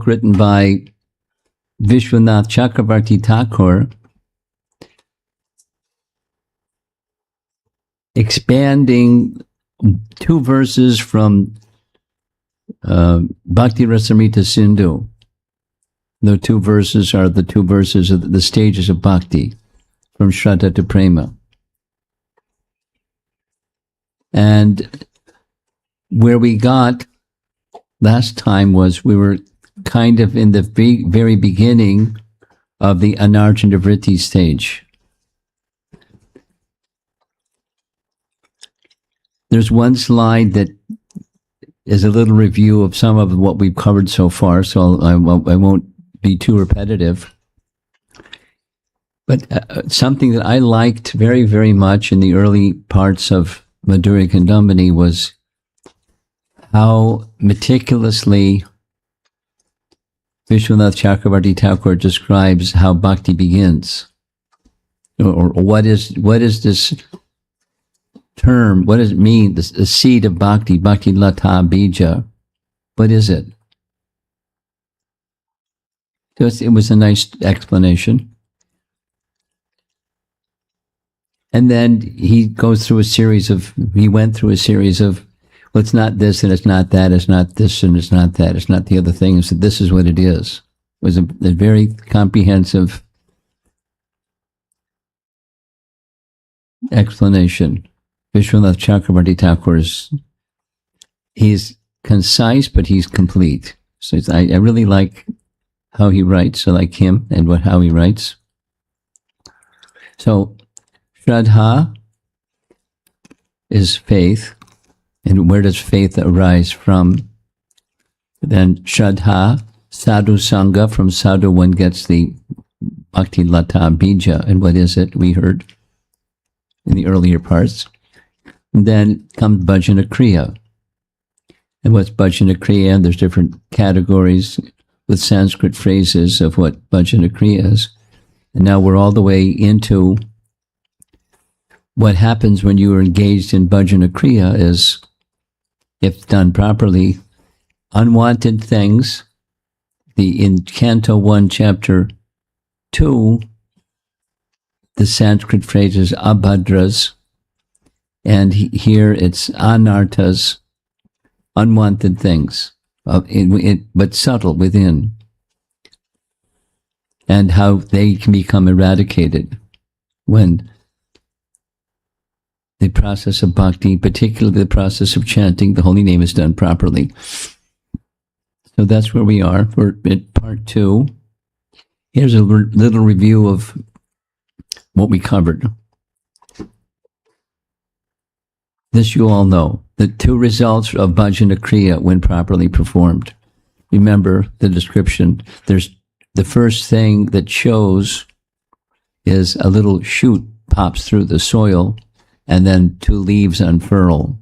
book written by Vishwanath Chakravarti Thakur, expanding 2 verses from Bhakti Rasamrita Sindhu. The 2 verses are the 2 verses of the stages of bhakti, from Shraddha to Prema. And where we got last time was we were kind of in the very beginning of the Anarjana Vritti stage. There's one slide that is a little review of some of what we've covered so far, so I won't be too repetitive. But something that I liked very, very much in the early parts of Madhurya Kadambini was how meticulously Vishwanath Chakravarti Thakur describes how bhakti begins, or what is this term? What does it mean? The seed of bhakti, bhakti lata bija. What is it? So it was a nice explanation. And then he went through a series of, well, it's not this and it's not that, it's not this and it's not that, it's not the other thing. So this is what it is. It was a very comprehensive explanation. Vishwanath Chakravarti Thakur he's concise, but he's complete. So I really like how he writes. I like him and how he writes. So Shraddha is faith. And where does faith arise from? Then Shraddha, Sadhu Sangha, from Sadhu one gets the Bhakti Lata Bija. And what is it? We heard in the earlier parts. And then comes Bhajana Kriya. And what's Bhajana Kriya? And there's different categories with Sanskrit phrases of what Bhajana Kriya is. And now we're all the way into what happens when you are engaged in Bhajana Kriya is, if done properly, unwanted things. In Canto 1, Chapter 2, the Sanskrit phrase is abhadras, and here it's anarthas, unwanted things, but subtle within, and how they can become eradicated when the process of bhakti, particularly the process of chanting the holy name, is done properly. So that's where we are. We're at part 2. Here's a little review of what we covered. This you all know. The 2 results of Bhajana Kriya when properly performed. Remember the description. There's the first thing that shows is a little shoot pops through the soil, and then 2 leaves unfurl.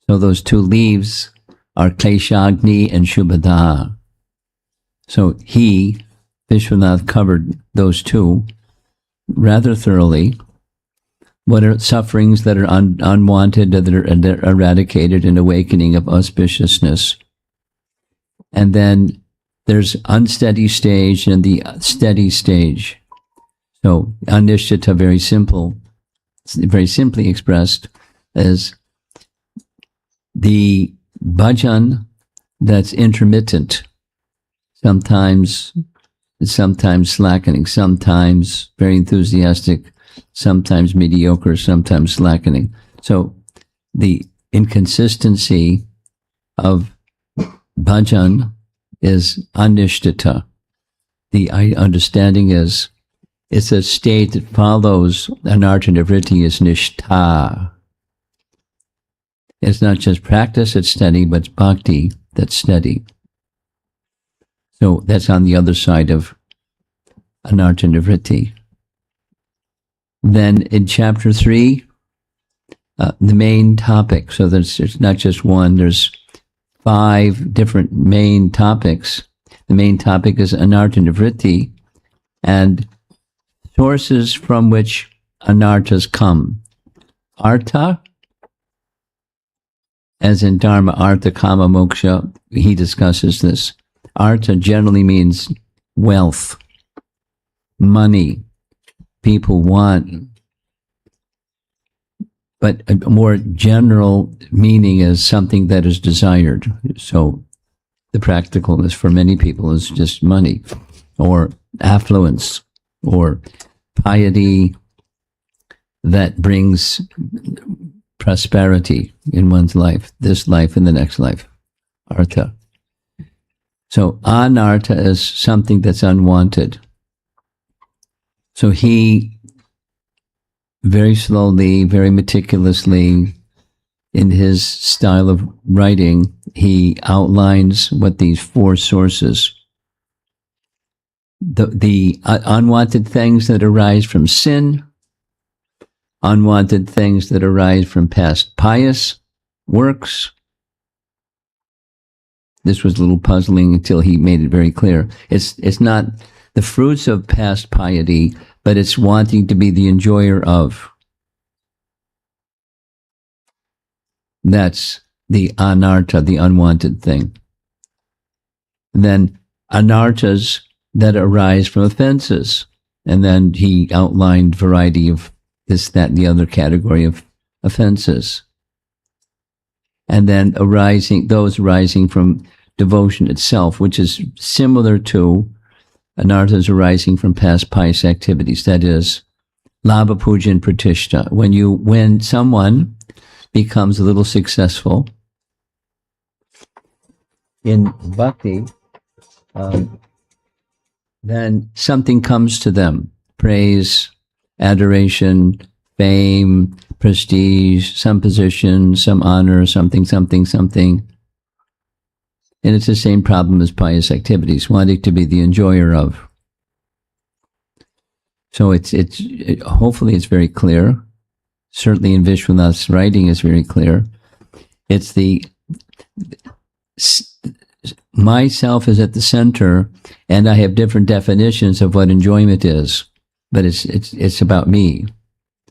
So those 2 leaves are Kleshagni and Shubhada. So Vishwanath, covered those 2 rather thoroughly. What are sufferings that are unwanted, that are eradicated, and awakening of auspiciousness. And then there's unsteady stage and the steady stage. So Anishtata, very simply expressed, as the bhajan that's intermittent, sometimes slackening, sometimes very enthusiastic, sometimes mediocre, sometimes slackening. So the inconsistency of bhajan is anishtata. The understanding is it's a state that follows anarjana vritti is nishtha. It's not just practice, it's steady, but it's bhakti that's steady. So that's on the other side of anarjana vritti. Then in chapter 3, the main topic, so there's not just one, there's 5 different main topics. The main topic is anarjana vritti, and sources from which anarthas come. Artha, as in Dharma, Artha, Kama, Moksha, he discusses this. Artha generally means wealth, money, people want. But a more general meaning is something that is desired. So the practicalness for many people is just money or affluence or piety that brings prosperity in one's life, this life and the next life. Artha. So anartha is something that's unwanted. So he very slowly, very meticulously, in his style of writing, he outlines what these four sources, the unwanted things that arise from sin, unwanted things that arise from past pious works. This was a little puzzling until he made it very clear. It's not the fruits of past piety, but it's wanting to be the enjoyer of. That's the anartha, the unwanted thing. And then anarthas that arise from offenses. And then he outlined variety of this, that, and the other category of offenses. And then those arising from devotion itself, which is similar to anarthas arising from past pious activities. That is, labha, puja, and pratishta. When someone becomes a little successful in bhakti, then something comes to them. Praise, adoration, fame, prestige, some position, some honor, something. And it's the same problem as pious activities, wanting to be the enjoyer of. So hopefully it's very clear. Certainly in Vishwanath's writing is very clear. It's myself is at the center, and I have different definitions of what enjoyment is, but it's about me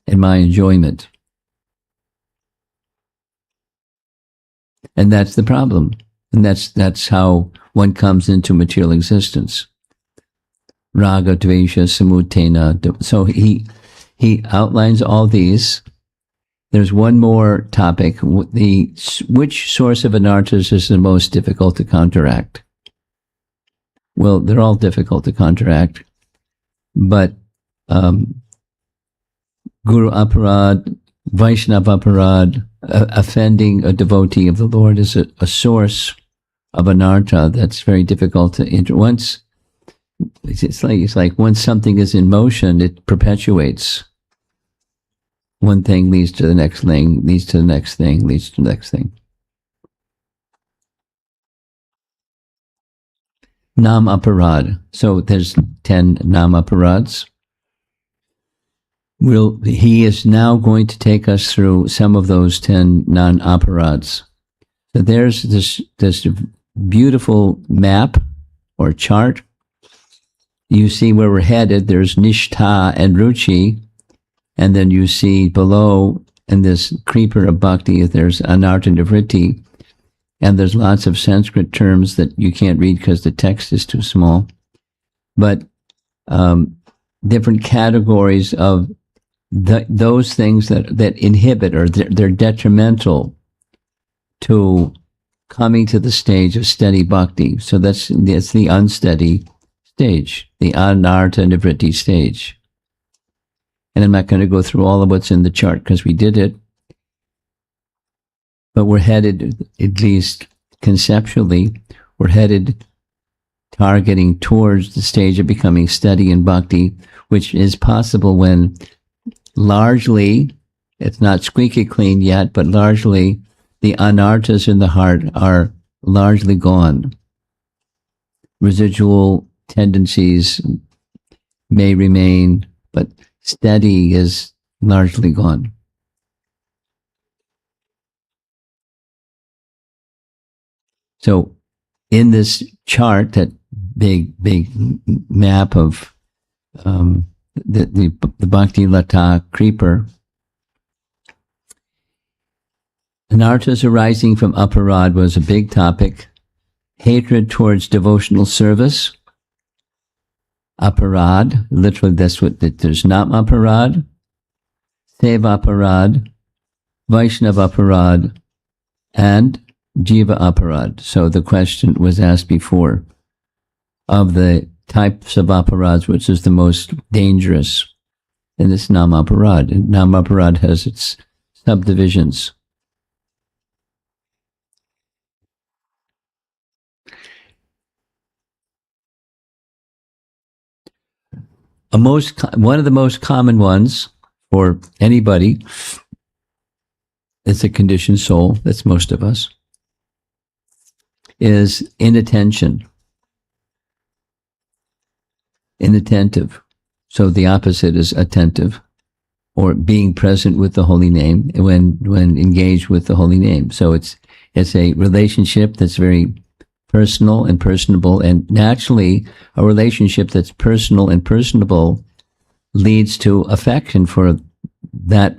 and my enjoyment. And that's the problem. And that's how one comes into material existence. Raga, dvesha, samudtena. So he outlines all these. There's one more topic. Which source of anarthas is the most difficult to counteract? Well, they're all difficult to counteract, but Guru aparad, Vaishnava aparad, offending a devotee of the Lord is a source of anartha that's very difficult to it's like once something is in motion, it perpetuates. One thing leads to the next thing, leads to the next thing, leads to the next thing. Nam aparad. So there's 10 nam aparads. He is now going to take us through some of those 10 non-aparads. So there's this beautiful map or chart. You see where we're headed. There's nishtha and ruchi. And then you see below, in this creeper of bhakti, there's anartha nivritti. And there's lots of Sanskrit terms that you can't read because the text is too small. But different categories of those things that inhibit or they're detrimental to coming to the stage of steady bhakti. So that's the unsteady stage, the anartha nivritti stage. And I'm not going to go through all of what's in the chart because we did it. But we're headed, at least conceptually, we're headed targeting towards the stage of becoming steady in bhakti, which is possible when largely, it's not squeaky clean yet, but largely the anarthas in the heart are largely gone. Residual tendencies may remain, but steady is largely gone. So in this chart, that big map of the Bhakti Lata creeper, anarthas arising from aparad was a big topic. hatred towards devotional service, aparad, literally that's what, there's nam aparad, seva aparad, Vaishnav aparad, and jiva aparad. So the question was asked before, of the types of aparads, which is the most dangerous? And it's nam aparad. And nam aparad has its subdivisions. One of the most common ones for anybody, it's a conditioned soul, that's most of us, is inattention. Inattentive. So the opposite is attentive, or being present with the holy name when engaged with the holy name. So it's a relationship that's very personal and personable, and naturally a relationship that's personal and personable leads to affection for that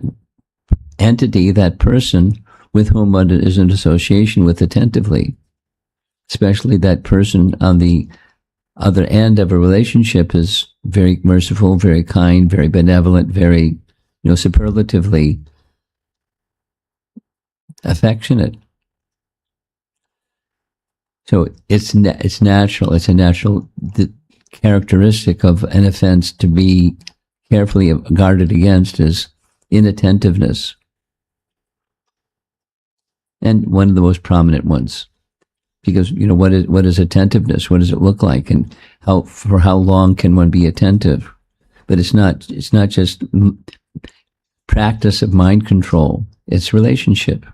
entity, that person with whom one is in association with attentively, especially that person on the other end of a relationship is very merciful, very kind, very benevolent, very, superlatively affectionate. So it's natural. It's a natural characteristic of an offense to be carefully guarded against is inattentiveness. And one of the most prominent ones. Because, what is attentiveness? What does it look like? And for how long can one be attentive? But it's not just practice of mind control. It's relationship.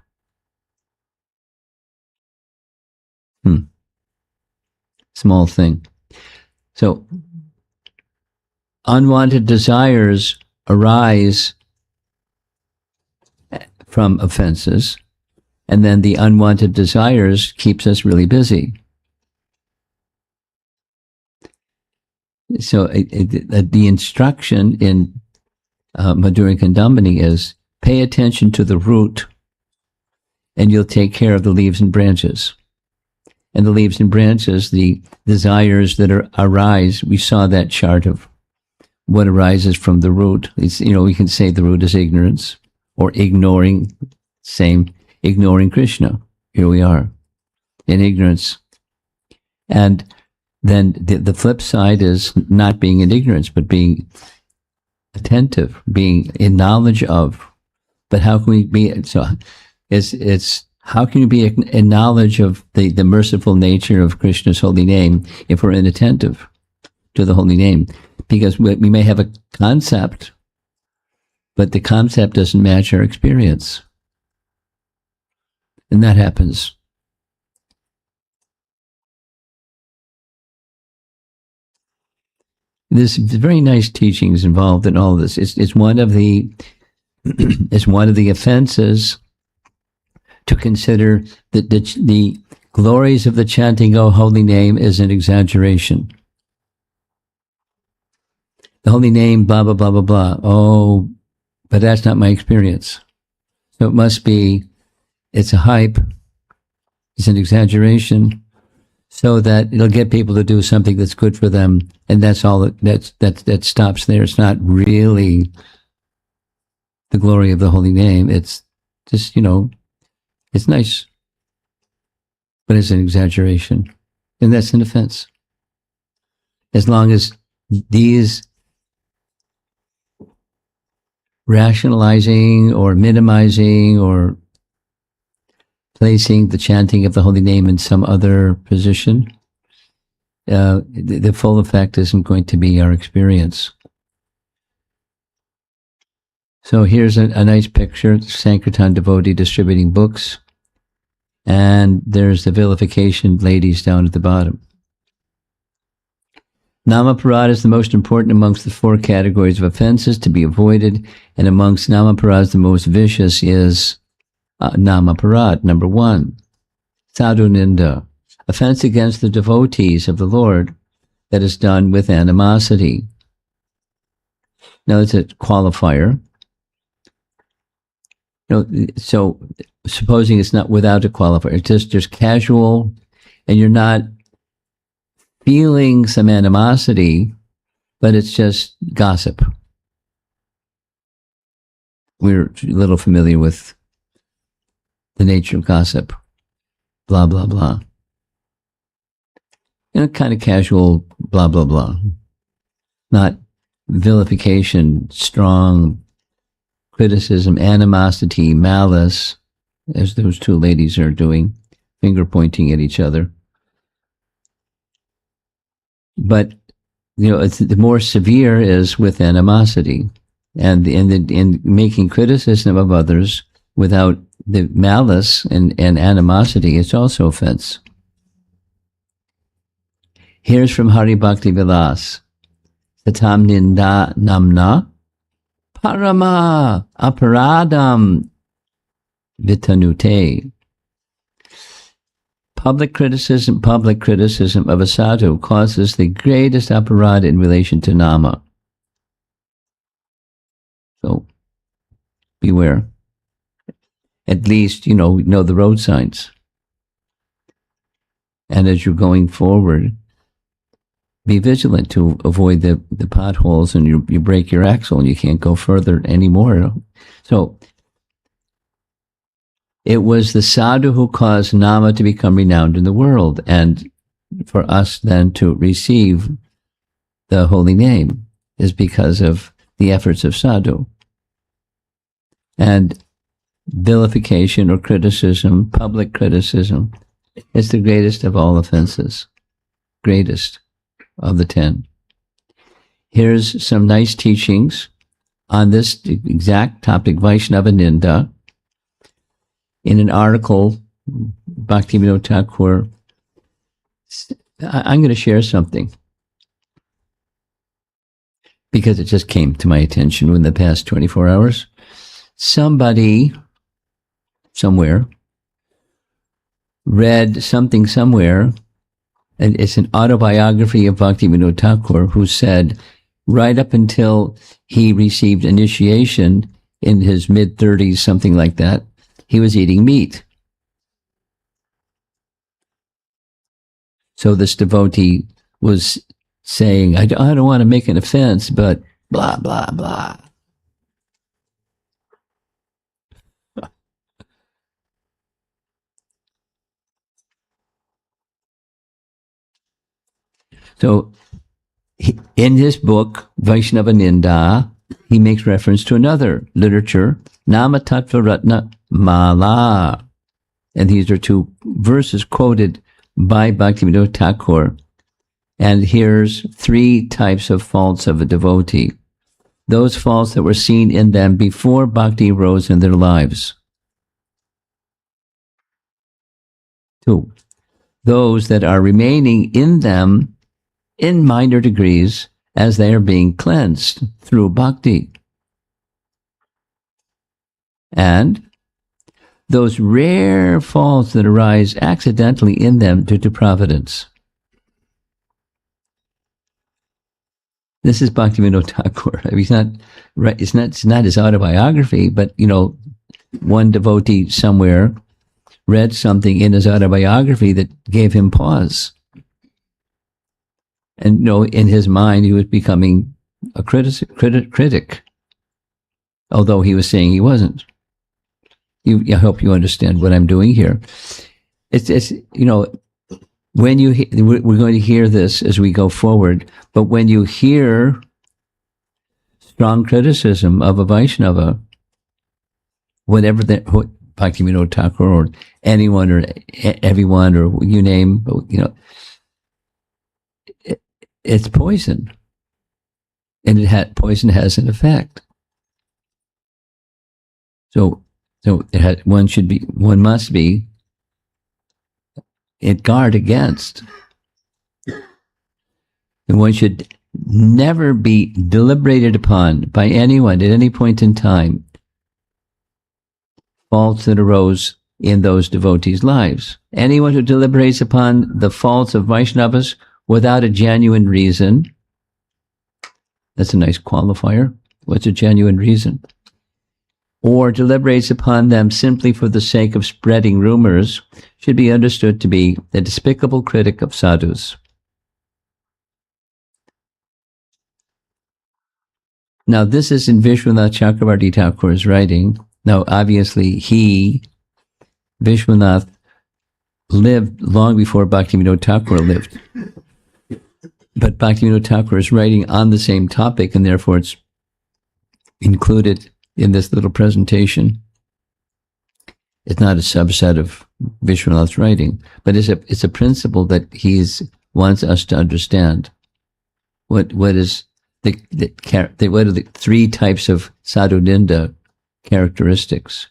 Small thing. So, unwanted desires arise from offenses, and then the unwanted desires keeps us really busy. So the instruction in Madhurya Kadambini is pay attention to the root, and you'll take care of the leaves and branches. And the leaves and branches, the desires that arise, we saw that chart of what arises from the root. It's, we can say the root is ignorance, or ignoring Krishna. Here we are, in ignorance. And then the flip side is not being in ignorance, but being attentive, being in knowledge of. But how can we be, so it's how can you be in knowledge of the merciful nature of Krishna's holy name if we're inattentive to the holy name? Because we may have a concept, but the concept doesn't match our experience. And that happens. There's very nice teachings involved in all this. It's one of the it's one of the offenses to consider that the glories of the chanting O holy name is an exaggeration. The holy name, blah blah blah blah blah. Oh, but that's not my experience. So it must be. It's a hype. It's an exaggeration, so that it'll get people to do something that's good for them, and that's all. That stops there. It's not really the glory of the holy name. It's just it's nice, but it's an exaggeration, and that's an offense. As long as these rationalizing or minimizing or placing the chanting of the holy name in some other position, the full effect isn't going to be our experience. So here's a nice picture, Sankirtan devotee distributing books, and there's the vilification ladies down at the bottom. Namaparad is the most important amongst the four categories of offenses to be avoided, and amongst Namaparads the most vicious is Namaparad. Number 1, Sadhu Ninda, offense against the devotees of the Lord that is done with animosity. Now it's a qualifier. So supposing it's not without a qualifier, it's just casual and you're not feeling some animosity, but it's just gossip. We're a little familiar with the nature of gossip. Blah, blah, blah. Kind of casual blah, blah, blah. Not vilification, strong criticism, animosity, malice, as those two ladies are doing, finger pointing at each other. But, the more severe is with animosity and in making criticism of others without the malice and animosity. It's also offense. Here's from Hari Bhakti Vilas. Satam ninda namna parama aparadam vitanute. Public criticism of a sadhu causes the greatest aparad in relation to nama. So, beware. At least, know the road signs. And as you're going forward, be vigilant to avoid the potholes, and you break your axle and you can't go further anymore. So, it was the sadhu who caused nama to become renowned in the world, and for us then to receive the holy name is because of the efforts of sadhu. And vilification or criticism, public criticism, is the greatest of all offenses, greatest of the 10. Here's some nice teachings on this exact topic, Vaishnava Ninda, in an article, Bhaktivinoda Thakur. I'm going to share something because it just came to my attention within the past 24 hours. Somebody, somewhere, read something somewhere, and it's an autobiography of Bhaktivinoda Thakur, who said, right up until he received initiation in his mid-30s, something like that, he was eating meat. So this devotee was saying, I don't want to make an offense, but blah, blah, blah. So in his book, Vaishnava Ninda, he makes reference to another literature, Nama Tattva Ratna Mala. And these are two verses quoted by Bhaktivinoda Thakur. And here's 3 types of faults of a devotee. Those faults that were seen in them before bhakti arose in their lives. 2, those that are remaining in them in minor degrees as they are being cleansed through bhakti. And those rare faults that arise accidentally in them due to providence. This is Bhaktivinoda Thakur. I mean, he's not right. It's not his autobiography, but one devotee somewhere read something in his autobiography that gave him pause. And in his mind, he was becoming a critic, although he was saying he wasn't. I hope you understand what I'm doing here. It's when we're going to hear this as we go forward, but when you hear strong criticism of a Vaishnava, whatever that Bhaktivinoda Thakur or anyone or everyone or you name, it's poison, and poison has an effect. So one must be at guard against, and one should never be deliberated upon by anyone at any point in time faults that arose in those devotees' lives. Anyone who deliberates upon the faults of Vaishnavas without a genuine reason, that's a nice qualifier. What's a genuine reason? or deliberates upon them simply for the sake of spreading rumors should be understood to be a despicable critic of sadhus. Now, this is in Vishwanath Chakravarti Thakur's writing. Now, obviously, Vishwanath, lived long before Bhaktivinoda Thakur lived. But Bhaktivinoda Thakur is writing on the same topic, and therefore it's included in this little presentation. It's not a subset of Vishwanath's writing, but it's a principle that he wants us to understand. What is what are the three types of sadhu ninda characteristics?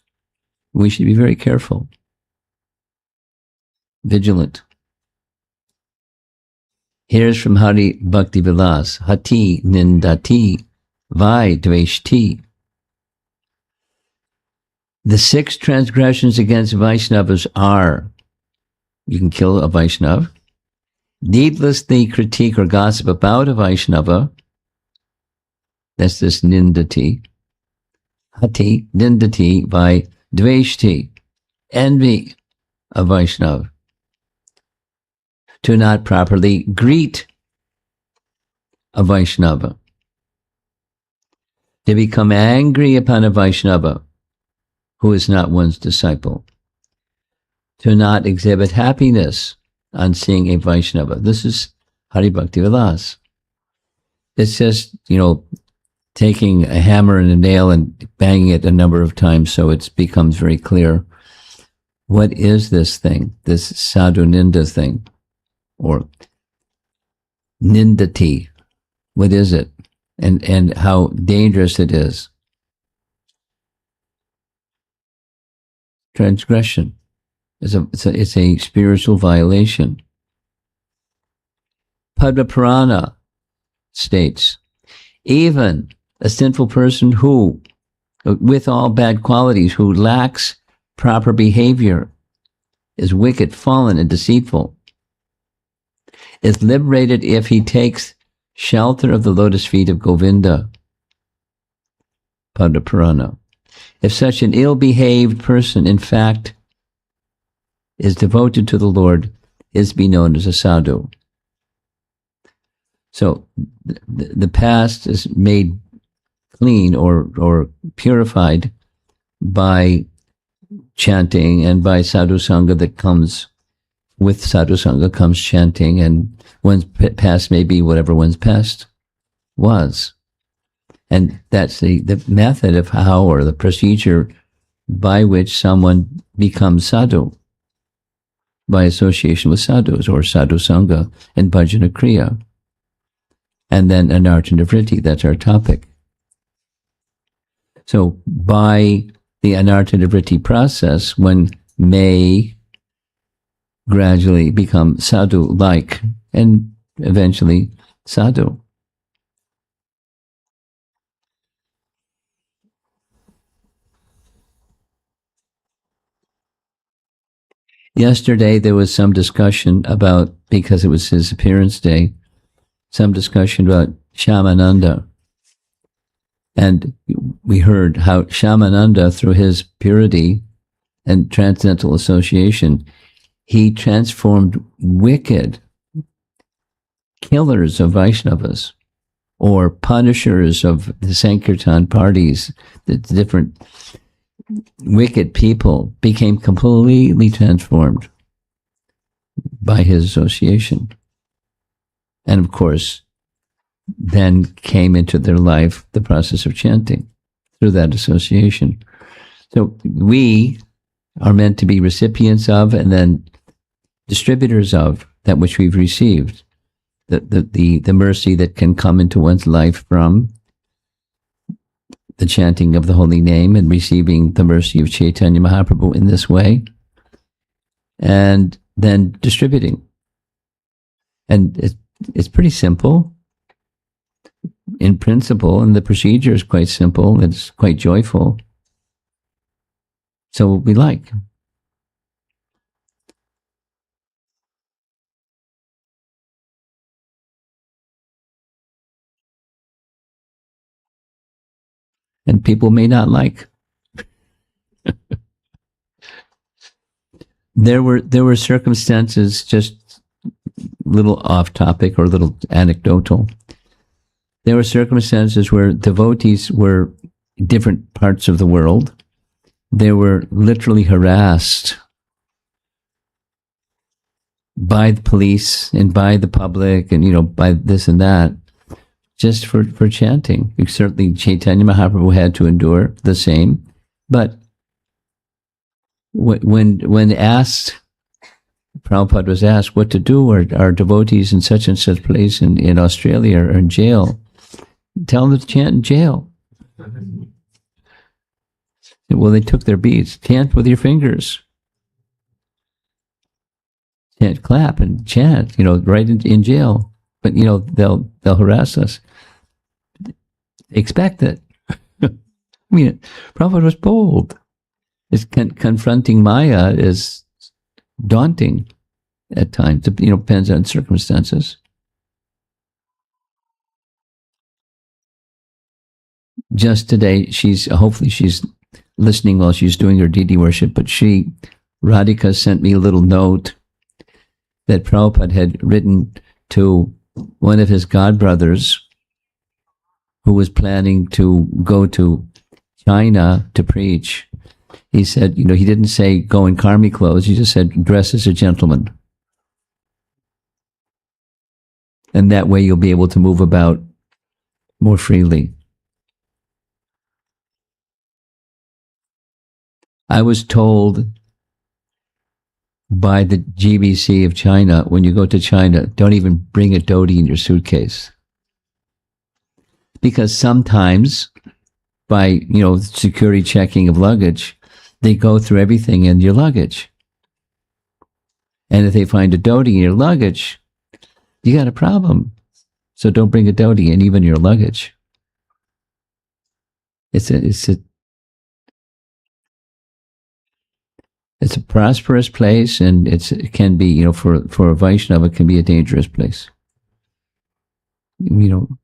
We should be very careful, vigilant. Here's from Hari Bhakti Vilas: Hati nindati vai dveshti. The 6 transgressions against Vaishnavas are: you can kill a Vaishnava, needlessly critique or gossip about a Vaishnava, that's this nindati, hati, nindati, vai dveshti, envy a Vaishnava, to not properly greet a Vaishnava, to become angry upon a Vaishnava who is not one's disciple, to not exhibit happiness on seeing a Vaishnava. This is Hari Bhakti Vilas. It's just, taking a hammer and a nail and banging it a number of times so it becomes very clear. What is this thing, this sadhu ninda thing, or nindati? What is it, and how dangerous it is? Transgression. It's a spiritual violation. Padma Purana states, even a sinful person who, with all bad qualities, who lacks proper behavior, is wicked, fallen, and deceitful, is liberated if he takes shelter of the lotus feet of Govinda. Padma Purana. If such an ill-behaved person, in fact, is devoted to the Lord, is to be known as a sadhu. So the past is made clean or purified by chanting, and by sadhu sangha that comes with sadhu sangha comes chanting, and one's past may be whatever one's past was. And that's the method of how, or the procedure by which someone becomes sadhu, by association with sadhus, or sadhu sangha and bhajana kriya. And then anartha nivritti, that's our topic. So by the anartha nivritti process, one may gradually become sadhu-like and eventually sadhu. Yesterday there was some discussion about, because it was his appearance day, some discussion about Shyamananda. And we heard how Shyamananda, through his purity and transcendental association, he transformed wicked killers of Vaishnavas, or punishers of the Sankirtan parties, the different wicked people, became completely transformed by his association. And of course, then came into their life the process of chanting through that association. So we are meant to be recipients of, and then distributors of, that which we've received, the mercy that can come into one's life from the chanting of the holy name and receiving the mercy of Chaitanya Mahaprabhu in this way, and then distributing. And it's pretty simple in principle, and the procedure is quite simple. It's quite joyful. So we like. And people may not like. there were circumstances, just a little off topic or a little anecdotal. There were circumstances where devotees were in different parts of the world. They were literally harassed by the police and by the public and, by this and that, just for chanting. Certainly Chaitanya Mahaprabhu had to endure the same. But when asked, Prabhupada was asked what to do, our devotees in such and such place in Australia are in jail, tell them to chant in jail. Well, they took their beads. Chant with your fingers. Chant, clap and chant, right in jail. But, they'll harass us. Expect it. I mean, Prabhupada was bold. Confronting Maya is daunting at times. Depends on circumstances. Just today, hopefully she's listening while she's doing her deity worship, but Radhika sent me a little note that Prabhupada had written to one of his godbrothers who was planning to go to China to preach. He said, he didn't say go in karmi clothes, he just said dress as a gentleman. And that way you'll be able to move about more freely. I was told by the GBC of China, when you go to China, don't even bring a dhoti in your suitcase. Because sometimes, by, security checking of luggage, they go through everything in your luggage. And if they find a dhoti in your luggage, you got a problem. So don't bring a dhoti in even your luggage. It's a prosperous place, and it can be, for a Vaishnava, it can be a dangerous place.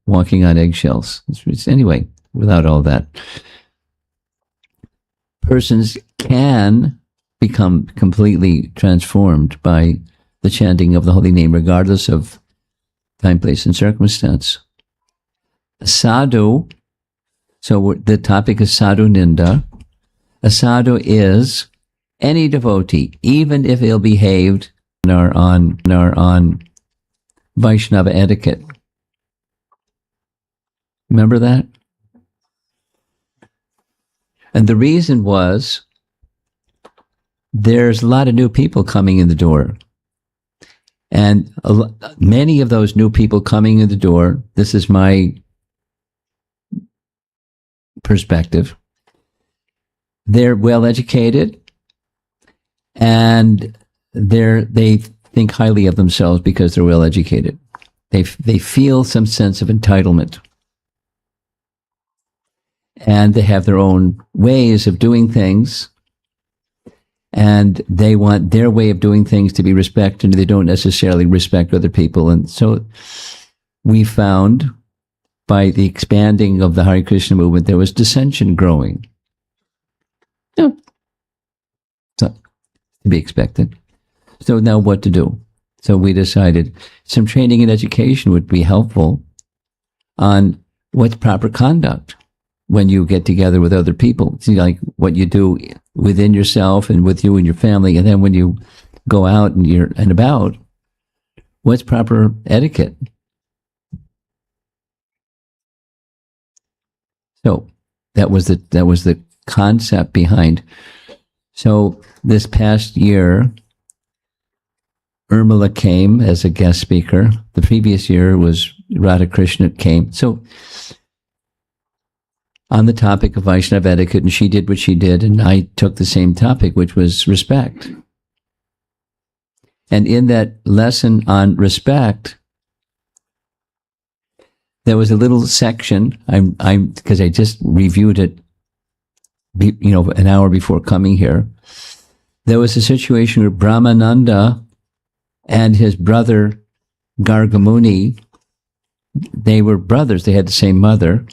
Walking on eggshells. Anyway, without all that. Persons can become completely transformed by the chanting of the holy name, regardless of time, place, and circumstance. A sadhu, so the topic is sadhu ninda. A sadhu is any devotee, even if ill-behaved, are on Vaishnava etiquette. Remember that? And the reason was, there's a lot of new people coming in the door. And many of those new people coming in the door, this is my perspective, they're well-educated, and they think highly of themselves because they're well-educated. They feel some sense of entitlement. And they have their own ways of doing things, and they want their way of doing things to be respected, and they don't necessarily respect other people. And so we found, by the expanding of the Hare Krishna movement, there was dissension growing. Yeah. So, to be expected. So now what to do? So we decided some training and education would be helpful on what's proper conduct when you get together with other people. See, like what you do within yourself and with you and your family, and then when you go out and you're and about, what's proper etiquette? So that was the concept behind. So this past year, Urmila came as a guest speaker. The previous year was Radhakrishna came. So on the topic of Vaishnava etiquette, and she did what she did, and I took the same topic, which was respect. And in that lesson on respect, there was a little section, because I just reviewed it, an hour before coming here. There was a situation where Brahmananda and his brother Gargamuni, they were brothers, they had the same mother,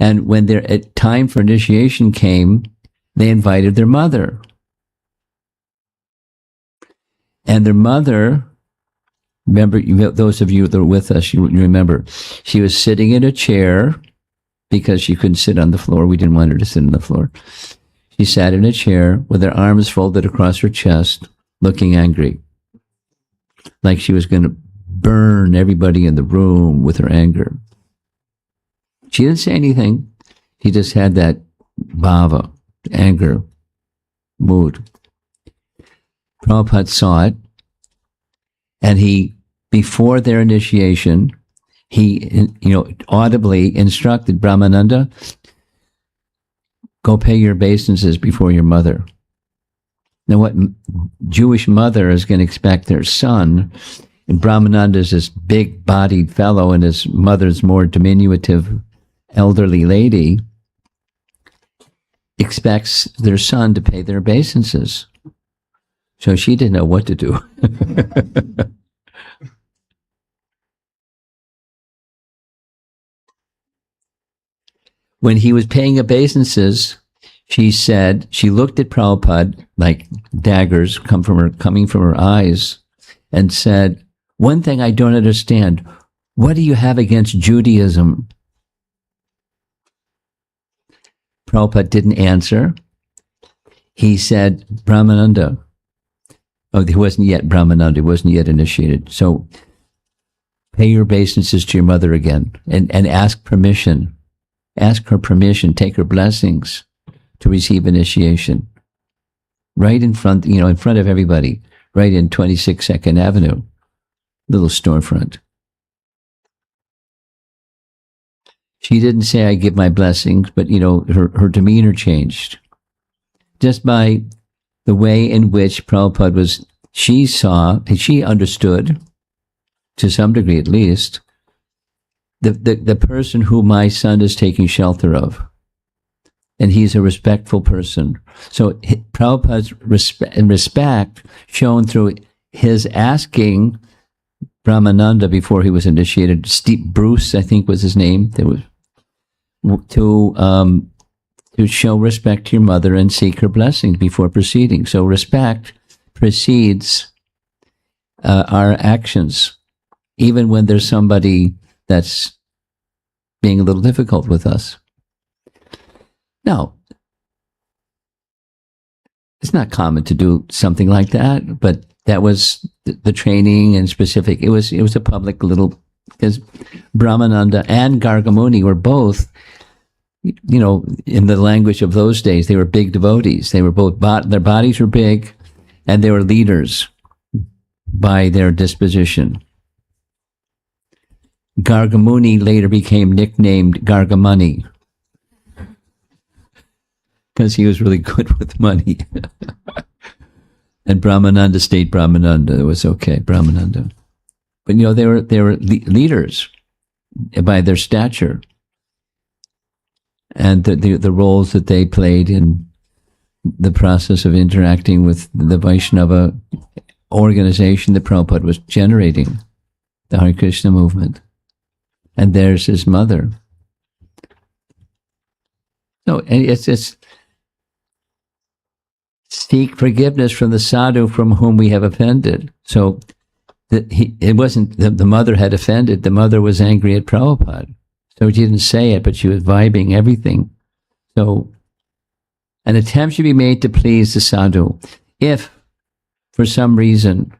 and when their time for initiation came, they invited their mother. And their mother, remember, those of you that were with us, you remember, she was sitting in a chair because she couldn't sit on the floor. We didn't want her to sit on the floor. She sat in a chair with her arms folded across her chest, looking angry, like she was going to burn everybody in the room with her anger. She didn't say anything. She just had that bhava, anger, mood. Prabhupada saw it, and he, before their initiation, he, audibly instructed Brahmananda, go pay your obeisances before your mother. Now, what Jewish mother is going to expect their son, and Brahmananda is this big-bodied fellow, and his mother's more diminutive, elderly lady, expects their son to pay their obeisances. So she didn't know what to do. When he was paying obeisances, she looked at Prabhupada like daggers coming from her eyes, and said, one thing I don't understand, what do you have against Judaism? Prabhupada didn't answer. He said, Brahmananda. Oh, he wasn't yet Brahmananda, he wasn't yet initiated. So pay your obeisances to your mother again, and ask permission. Ask her permission, take her blessings to receive initiation. Right in front, in front of everybody, right in 26 Second Avenue, little storefront. She didn't say, I give my blessings, but, her demeanor changed. Just by the way in which Prabhupada was, she understood, to some degree at least, the person who my son is taking shelter of. And he's a respectful person. So Prabhupada's respect shown through his asking Brahmananda before he was initiated, Bruce, I think was his name, to show respect to your mother and seek her blessings before proceeding. So respect precedes our actions, even when there's somebody that's being a little difficult with us. Now, it's not common to do something like that, but that was the training and specific. It was a public little, because Brahmananda and Gargamuni were both, in the language of those days, they were big devotees. They were both, their bodies were big, and they were leaders by their disposition. Gargamuni later became nicknamed Gargamani, because he was really good with money. And Brahmananda stayed Brahmananda. It was okay, Brahmananda. But they were leaders by their stature and the roles that they played in the process of interacting with the Vaishnava organization that Prabhupada was generating, the Hare Krishna movement. And there's his mother. So it's seek forgiveness from the sadhu from whom we have offended. So it wasn't the mother had offended. The mother was angry at Prabhupada. So she didn't say it, but she was vibing everything. So an attempt should be made to please the sadhu. If, for some reason,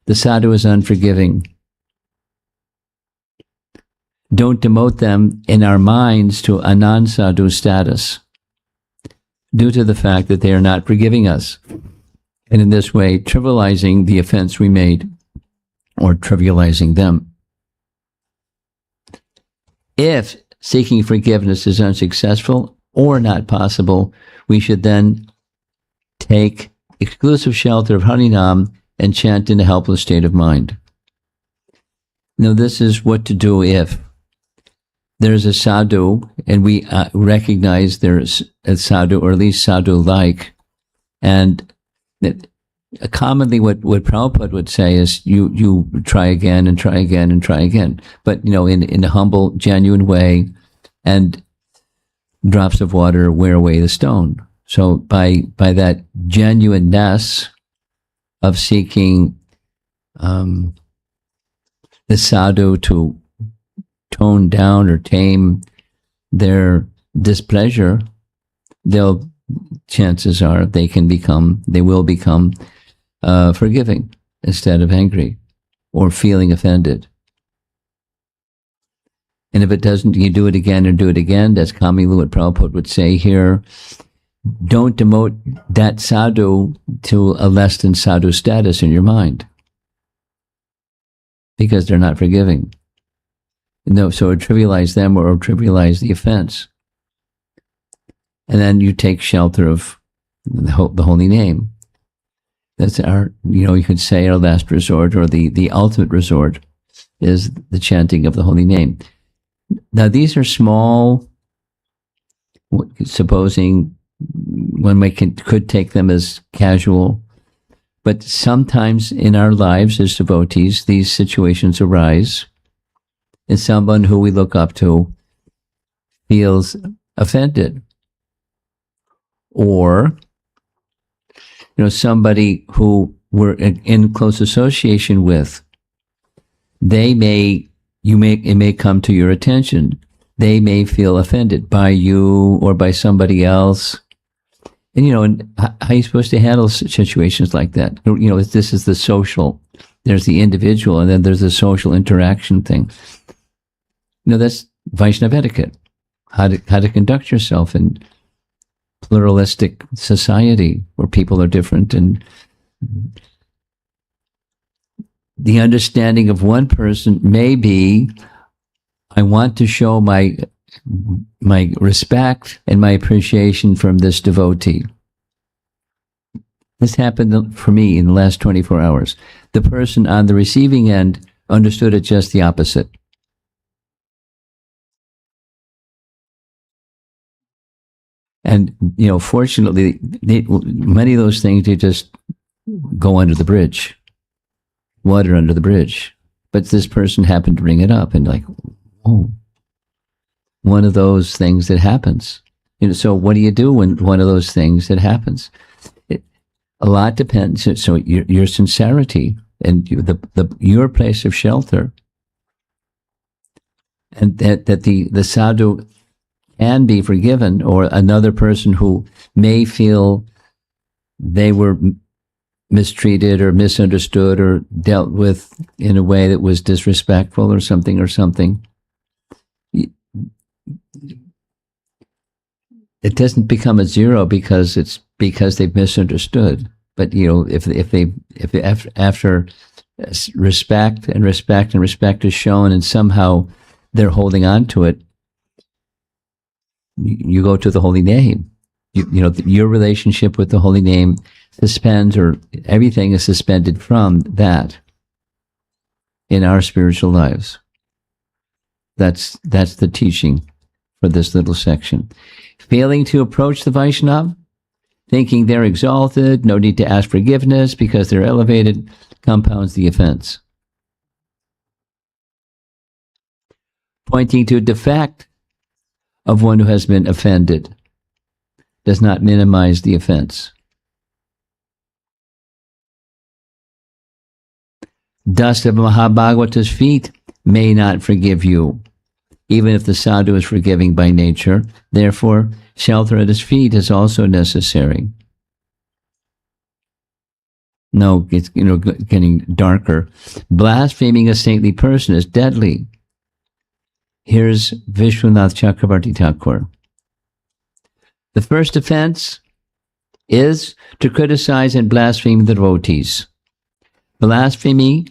the sadhu is unforgiving, don't demote them in our minds to a non-sadhu status due to the fact that they are not forgiving us, and in this way trivializing the offense we made or trivializing them. If seeking forgiveness is unsuccessful or not possible, we should then take exclusive shelter of Harinam and chant in a helpless state of mind. Now, this is what to do if there's a sadhu, and we recognize there's a sadhu, or at least sadhu-like, and commonly what Prabhupada would say is, you try again and try again and try again, but in a humble, genuine way, and drops of water wear away the stone. So by that genuineness of seeking the sadhu to tone down or tame their displeasure, chances are they will become forgiving instead of angry or feeling offended. And if it doesn't, you do it again and do it again. That's Kamilu, what Prabhupada would say here. Don't demote that sadhu to a less than sadhu status in your mind, because they're not forgiving. No, so trivialize them or trivialize the offense. And then you take shelter of the holy name. That's our, you could say our last resort, or the ultimate resort is the chanting of the holy name. Now, these are small, supposing one could take them as casual, but sometimes in our lives as devotees, these situations arise, and someone who we look up to feels offended, or somebody who we're in close association with, it may come to your attention. They may feel offended by you or by somebody else. And, and how are you supposed to handle situations like that? This is the social, there's the individual, and then there's the social interaction thing. That's Vaishnava etiquette, how to conduct yourself in pluralistic society where people are different, and the understanding of one person may be, I want to show my respect and my appreciation from this devotee. This happened for me in the last 24 hours. The person on the receiving end understood it just the opposite. And, fortunately, many of those things, they just go under the bridge, water under the bridge. But this person happened to bring it up, and one of those things that happens. So what do you do when one of those things that happens? A lot depends. So your sincerity and your place of shelter, and that the sadhu can be forgiven, or another person who may feel they were mistreated or misunderstood or dealt with in a way that was disrespectful or something. It doesn't become a zero because they've misunderstood. But if after respect is shown, and somehow they're holding on to it, you go to the holy name. Your relationship with the holy name suspends, or everything is suspended from that in our spiritual lives. That's the teaching for this little section. Failing to approach the Vaishnava, thinking they're exalted, no need to ask forgiveness because they're elevated, compounds the offense. Pointing to a defect of one who has been offended does not minimize the offense. Dust of Mahabhagavata's feet may not forgive you, even if the sadhu is forgiving by nature. Therefore, shelter at his feet is also necessary. No, it's getting darker. Blaspheming a saintly person is deadly. Here's Vishwanath Chakravarti Thakur. The first offense is to criticize and blaspheme the devotees. Blasphemy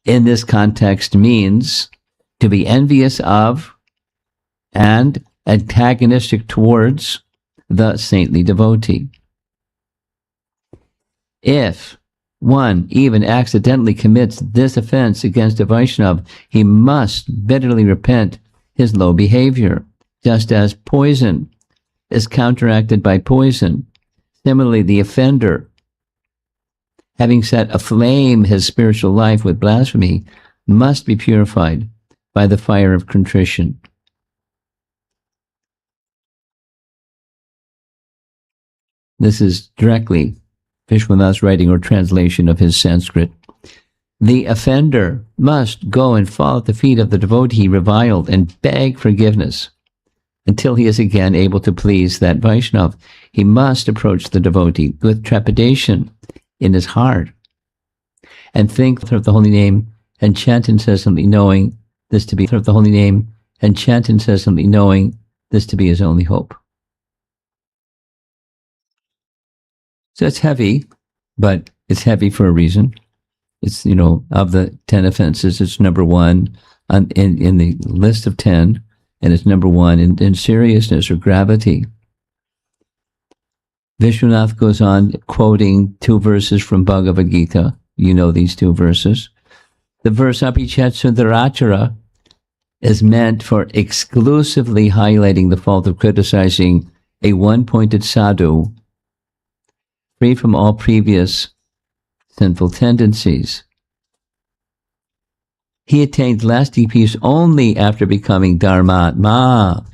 in this context means to be envious of and antagonistic towards the saintly devotee. If one even accidentally commits this offense against a Vaishnava, he must bitterly repent his low behavior, just as poison is counteracted by poison. Similarly, the offender, having set aflame his spiritual life with blasphemy, must be purified by the fire of contrition. This is directly Vishwanath's writing or translation of his Sanskrit. the offender must go and fall at the feet of the devotee reviled and beg forgiveness until he is again able to please that Vaishnava. He must approach the devotee with trepidation in his heart and think of the holy name and chant incessantly, knowing this to be of the holy name and chant incessantly, knowing this to be his only hope. So it's heavy, but it's heavy for a reason. It's, of the 10 offenses, it's number one in the list of 10, and it's number one in seriousness or gravity. Vishwanath goes on quoting 2 verses from Bhagavad Gita. You know these 2 verses. The verse Apichat Sundarachara is meant for exclusively highlighting the fault of criticizing a one-pointed sadhu, free from all previous sinful tendencies. He attained lasting peace only after becoming Dharmatma,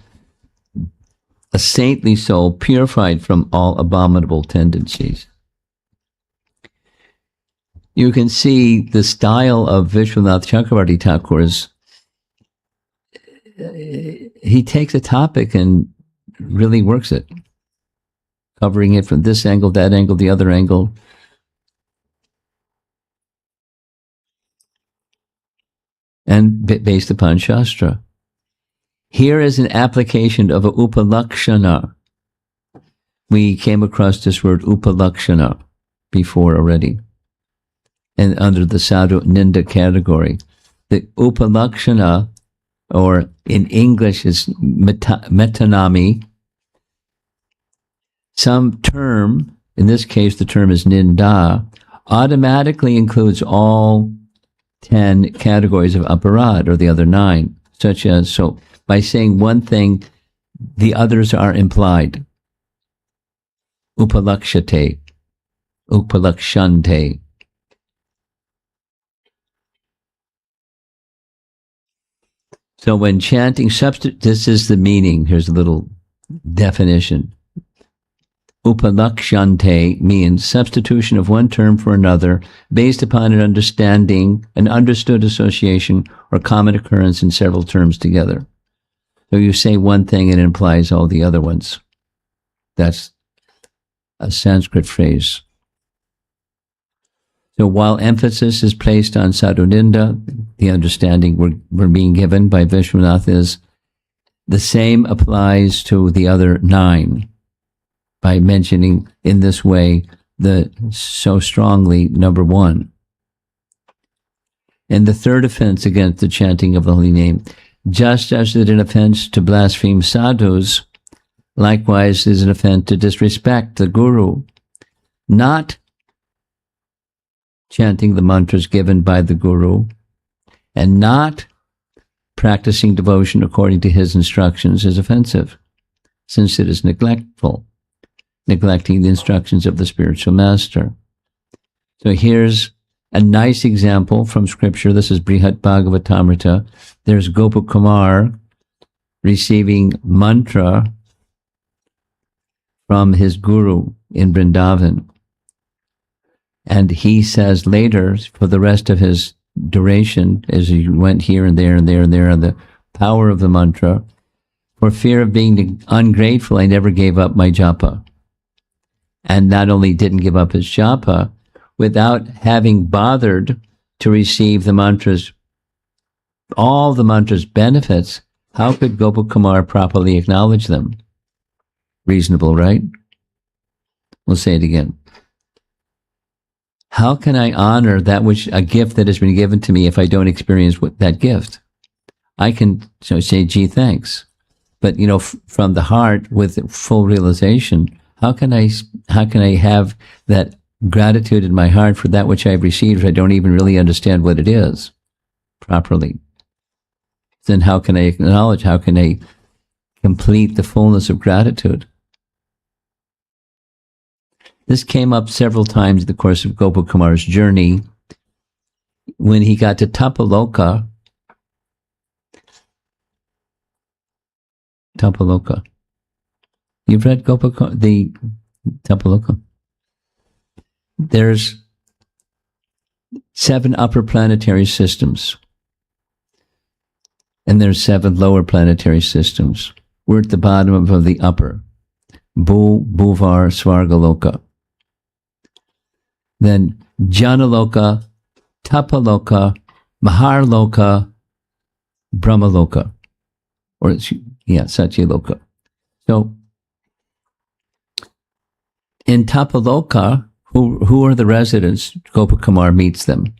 a saintly soul purified from all abominable tendencies. You can see the style of Vishwanath Chakravarti Thakur's. He takes a topic and really works it, covering it from this angle, that angle, the other angle. And based upon Shastra. Here is an application of a upalakshana. We came across this word upalakshana before already, and under the sadhu ninda category. The upalakshana, or in English is metonymy, some term, in this case the term is ninda, automatically includes all 10 categories of aparad, or the other 9, such as, so by saying one thing, the others are implied. Upalakshate, upalakshante. So when chanting, this is the meaning. Here's a little definition. Upalakshante means substitution of one term for another based upon an understanding, an understood association, or common occurrence in several terms together. So you say one thing and it implies all the other ones. That's a Sanskrit phrase. So while emphasis is placed on sadhuninda, the understanding we're being given by Vishwanath is the same applies to the other 9. By mentioning in this way so strongly number 1. And the third offense against the chanting of the holy name, just as it is an offense to blaspheme sadhus, likewise is an offense to disrespect the guru, not chanting the mantras given by the guru, and not practicing devotion according to his instructions is offensive, since it is neglectful, neglecting the instructions of the spiritual master. So here's a nice example from scripture. This is Brihat Bhagavatamrita. There's Gopakumar receiving mantra from his guru in Vrindavan. And he says later, for the rest of his duration, as he went here and there and there and there, on the power of the mantra, for fear of being ungrateful, I never gave up my japa. And not only didn't give up his japa, without having bothered to receive the mantras, all the mantras' benefits, how could Gopakumar properly acknowledge them? Reasonable, right? We'll say it again. How can I honor that which, a gift that has been given to me, if I don't experience that gift? I can say, gee, thanks. But, from the heart with full realization, how can I have that gratitude in my heart for that which I've received if I don't even really understand what it is properly? Then how can I acknowledge, how can I complete the fullness of gratitude? This came up several times in the course of Gopakumar's journey. When he got to Tapaloka, you've read the Tapaloka? There's 7 upper planetary systems. And there's 7 lower planetary systems. We're at the bottom of the upper. Bhu, Bhuvar, Svargaloka. Then Janaloka, Tapaloka, Maharloka, Brahmaloka. Or, Satyaloka. So, in Tapaloka, who are the residents? Gopakumar meets them.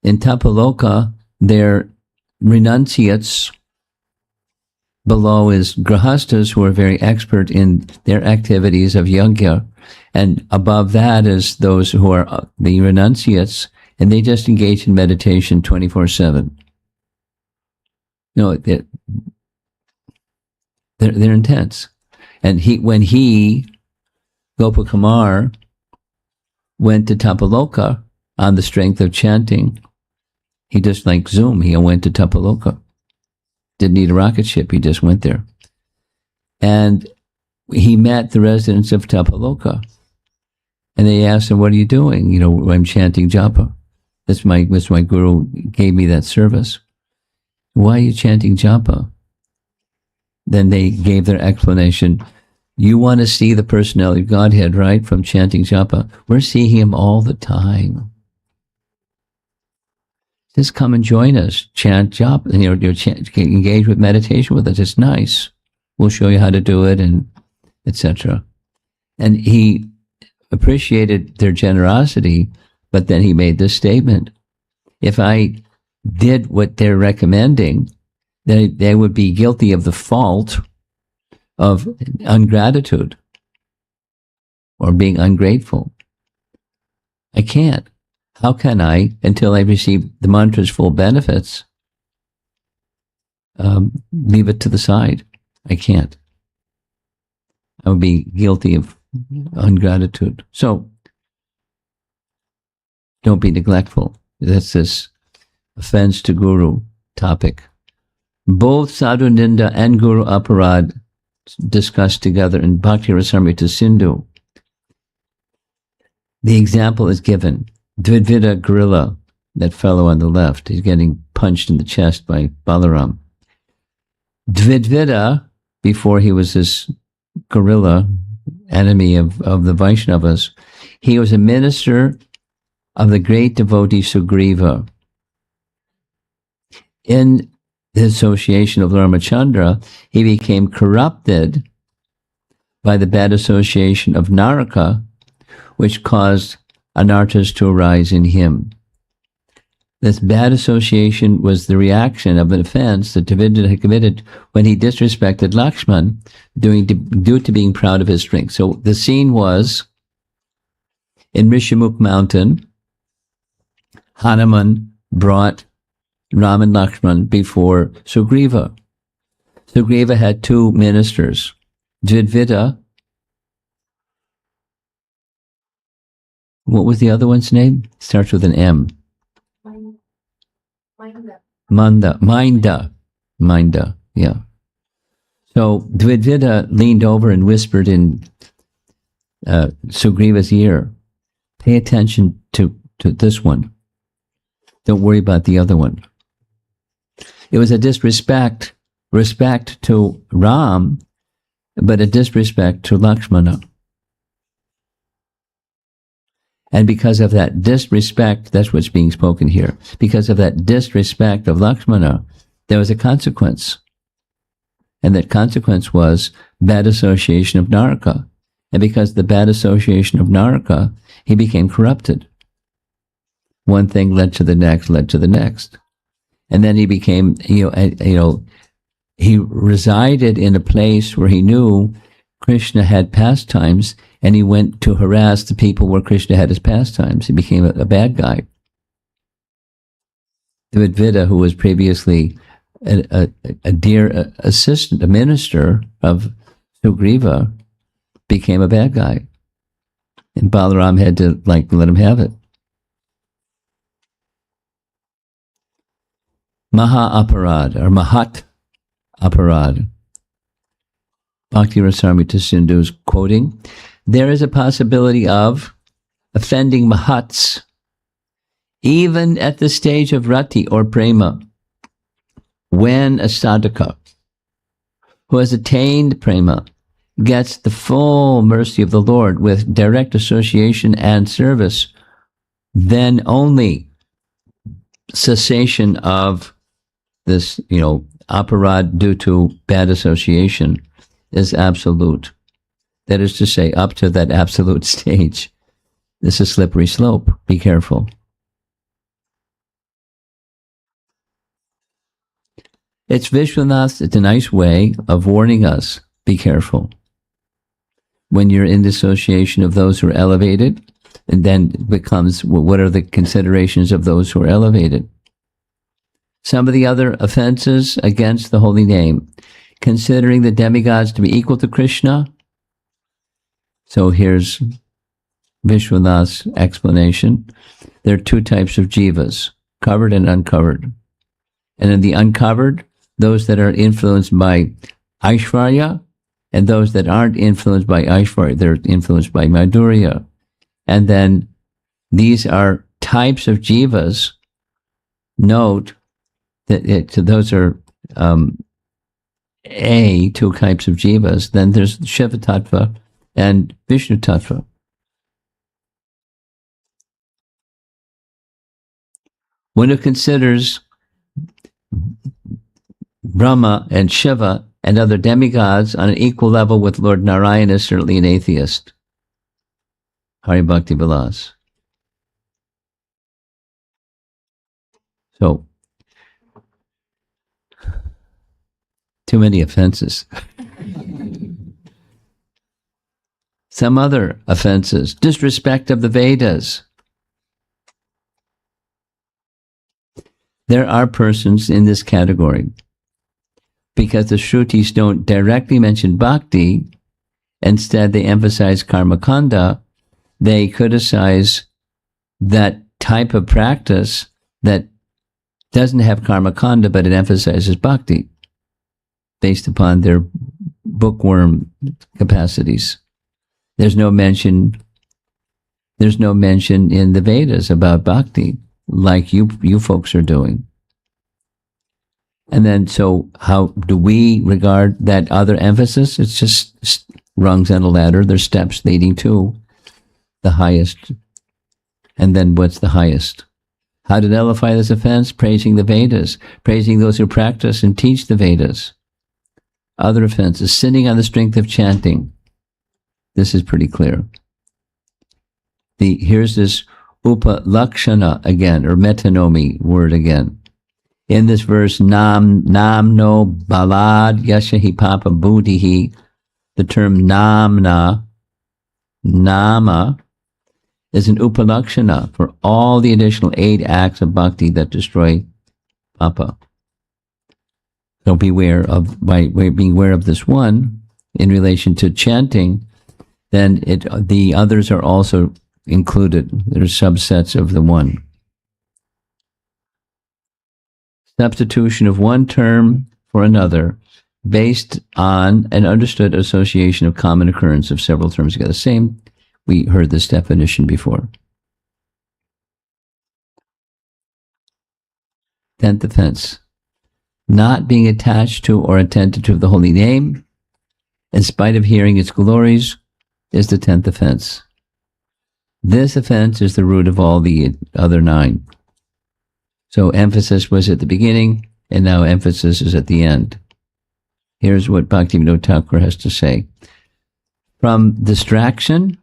In Tapaloka, they're renunciates. Below is grahastas, who are very expert in their activities of yajna, and above that is those who are the renunciates, and they just engage in meditation 24/7. They're intense. And when Gopakumar, went to Tapaloka on the strength of chanting, he just like Zoom, he went to Tapaloka. Didn't need a rocket ship, he just went there. And he met the residents of Tapaloka. And they asked him, what are you doing? I'm chanting japa. That's my guru gave me that service. Why are you chanting japa? Then they gave their explanation. You want to see the personality of Godhead, right? From chanting japa. We're seeing him all the time. Just come and join us. Chant japa. Engage with meditation with us. It's nice. We'll show you how to do it, and etc. And he appreciated their generosity, but then he made this statement. If I did what they're recommending, then they would be guilty of the fault of ungratitude or being ungrateful. I can't. How can I, until I receive the mantra's full benefits, leave it to the side? I can't. I would be guilty of ungratitude. So, don't be neglectful. That's this offense to Guru topic. Both Sadhu Ninda and Guru Aparad discussed together in Bhakti Rasamrita Sindhu. The example is given. Dvidvida gorilla, that fellow on the left, he's getting punched in the chest by Balaram. Dvidvida, before he was this gorilla, enemy of the Vaishnavas, he was a minister of the great devotee Sugriva. In the association of Ramachandra, he became corrupted by the bad association of Naraka, which caused anarthas to arise in him. This bad association was the reaction of an offense that Dvidvida had committed when he disrespected Lakshman, due to being proud of his strength. So the scene was in Rishamukh mountain. Hanuman brought Ram and Lakshman before Sugriva. Sugriva had 2 ministers. Dvidvida, what was the other one's name? Starts with an M. Minda, yeah. So Dvidvida leaned over and whispered in Sugriva's ear, pay attention to this one. Don't worry about the other one. It was a respect to Ram, but a disrespect to Lakshmana. And because of that disrespect, that's what's being spoken here. Because of that disrespect of Lakshmana, there was a consequence. And that consequence was bad association of Naraka. And because of the bad association of Naraka, he became corrupted. One thing led to the next, And then he became, he resided in a place where he knew Krishna had pastimes, and he went to harass the people where Krishna had his pastimes. He became a bad guy. Dvidvida, who was previously a dear assistant, a minister of Sugriva, became a bad guy. And Balaram had to let him have it. Maha Aparad, or Mahat Aparad. Bhakti Rasamrita Sindhu is quoting, there is a possibility of offending Mahats Even at the stage of rati or prema, when a sadhaka who has attained prema gets the full mercy of the Lord with direct association and service, then only cessation of this, aparad due to bad association is absolute. That is to say, up to that absolute stage. This is a slippery slope. Be careful. It's Vishwanath. It's a nice way of warning us. Be careful. When you're in dissociation of those who are elevated, and then becomes, what are the considerations of those who are elevated? Some of the other offenses against the holy name, considering the demigods to be equal to Krishna. So here's Vishwanath's explanation. There are two types of jivas, covered and uncovered. And in the uncovered, those that are influenced by Aishvarya, and those that aren't influenced by Aishvarya, they're influenced by Madhurya. And then these are types of jivas. Note that those are two types of jivas. Then there's Shiva Tattva and Vishnu Tattva. One who considers Brahma and Shiva and other demigods on an equal level with Lord Narayana is certainly an atheist. Hari Bhakti Vilas. So, too many offenses. Some other offenses. Disrespect of the Vedas. There are persons in this category, because the Shrutis don't directly mention bhakti, instead they emphasize karmakanda, they criticize that type of practice that doesn't have karmakanda, but it emphasizes bhakti, based upon their bookworm capacities. There's no mention in the Vedas about bhakti, like you folks are doing. And then, so how do we regard that other emphasis? It's just rungs on a ladder. There's steps leading to the highest. And then what's the highest? How to nullify this offense? Praising the Vedas, praising those who practice and teach the Vedas. Other offenses, sinning on the strength of chanting. This is pretty clear. Here's this upalakshana again, or metonymy word again. In this verse, nam no balad yashahi papa buddhihi, the term namna, nama, is an upalakshana for all the additional 8 acts of bhakti that destroy papa. So by being aware of this one in relation to chanting, then the others are also included. There's subsets of the one. Substitution of one term for another based on an understood association of common occurrence of several terms together. Same, we heard this definition before. 10th offense. Not being attached to or attentive of the holy name, in spite of hearing its glories, is the 10th offense. This offense is the root of all the other 9. So emphasis was at the beginning, and now emphasis is at the end. Here's what Bhaktivinoda Thakur has to say. From distraction,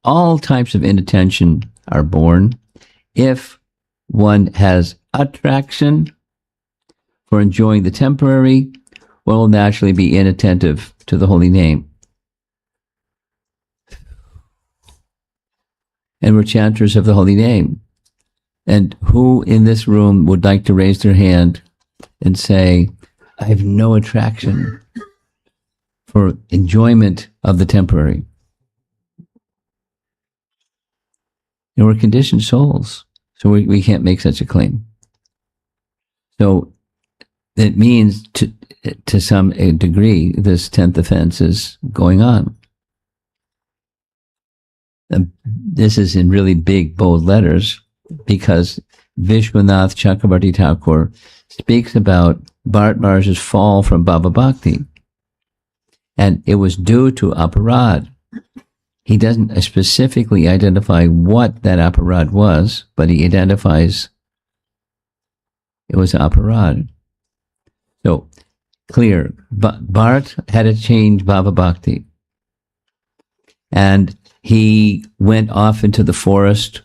all types of inattention are born. If one has attraction for enjoying the temporary, one will naturally be inattentive to the holy name. And we're chanters of the holy name. And who in this room would like to raise their hand and say, I have no attraction for enjoyment of the temporary? And we're conditioned souls, so we can't make such a claim. So it means to some degree, this 10th offense is going on. This is in really big, bold letters, because Vishwanath Chakrabarti Thakur speaks about Bharat Maharaj's fall from Bhava Bhakti. And it was due to aparad. He doesn't specifically identify what that aparad was, but he identifies it was aparad. So, clear. Bharat had to change Bhava Bhakti. And he went off into the forest,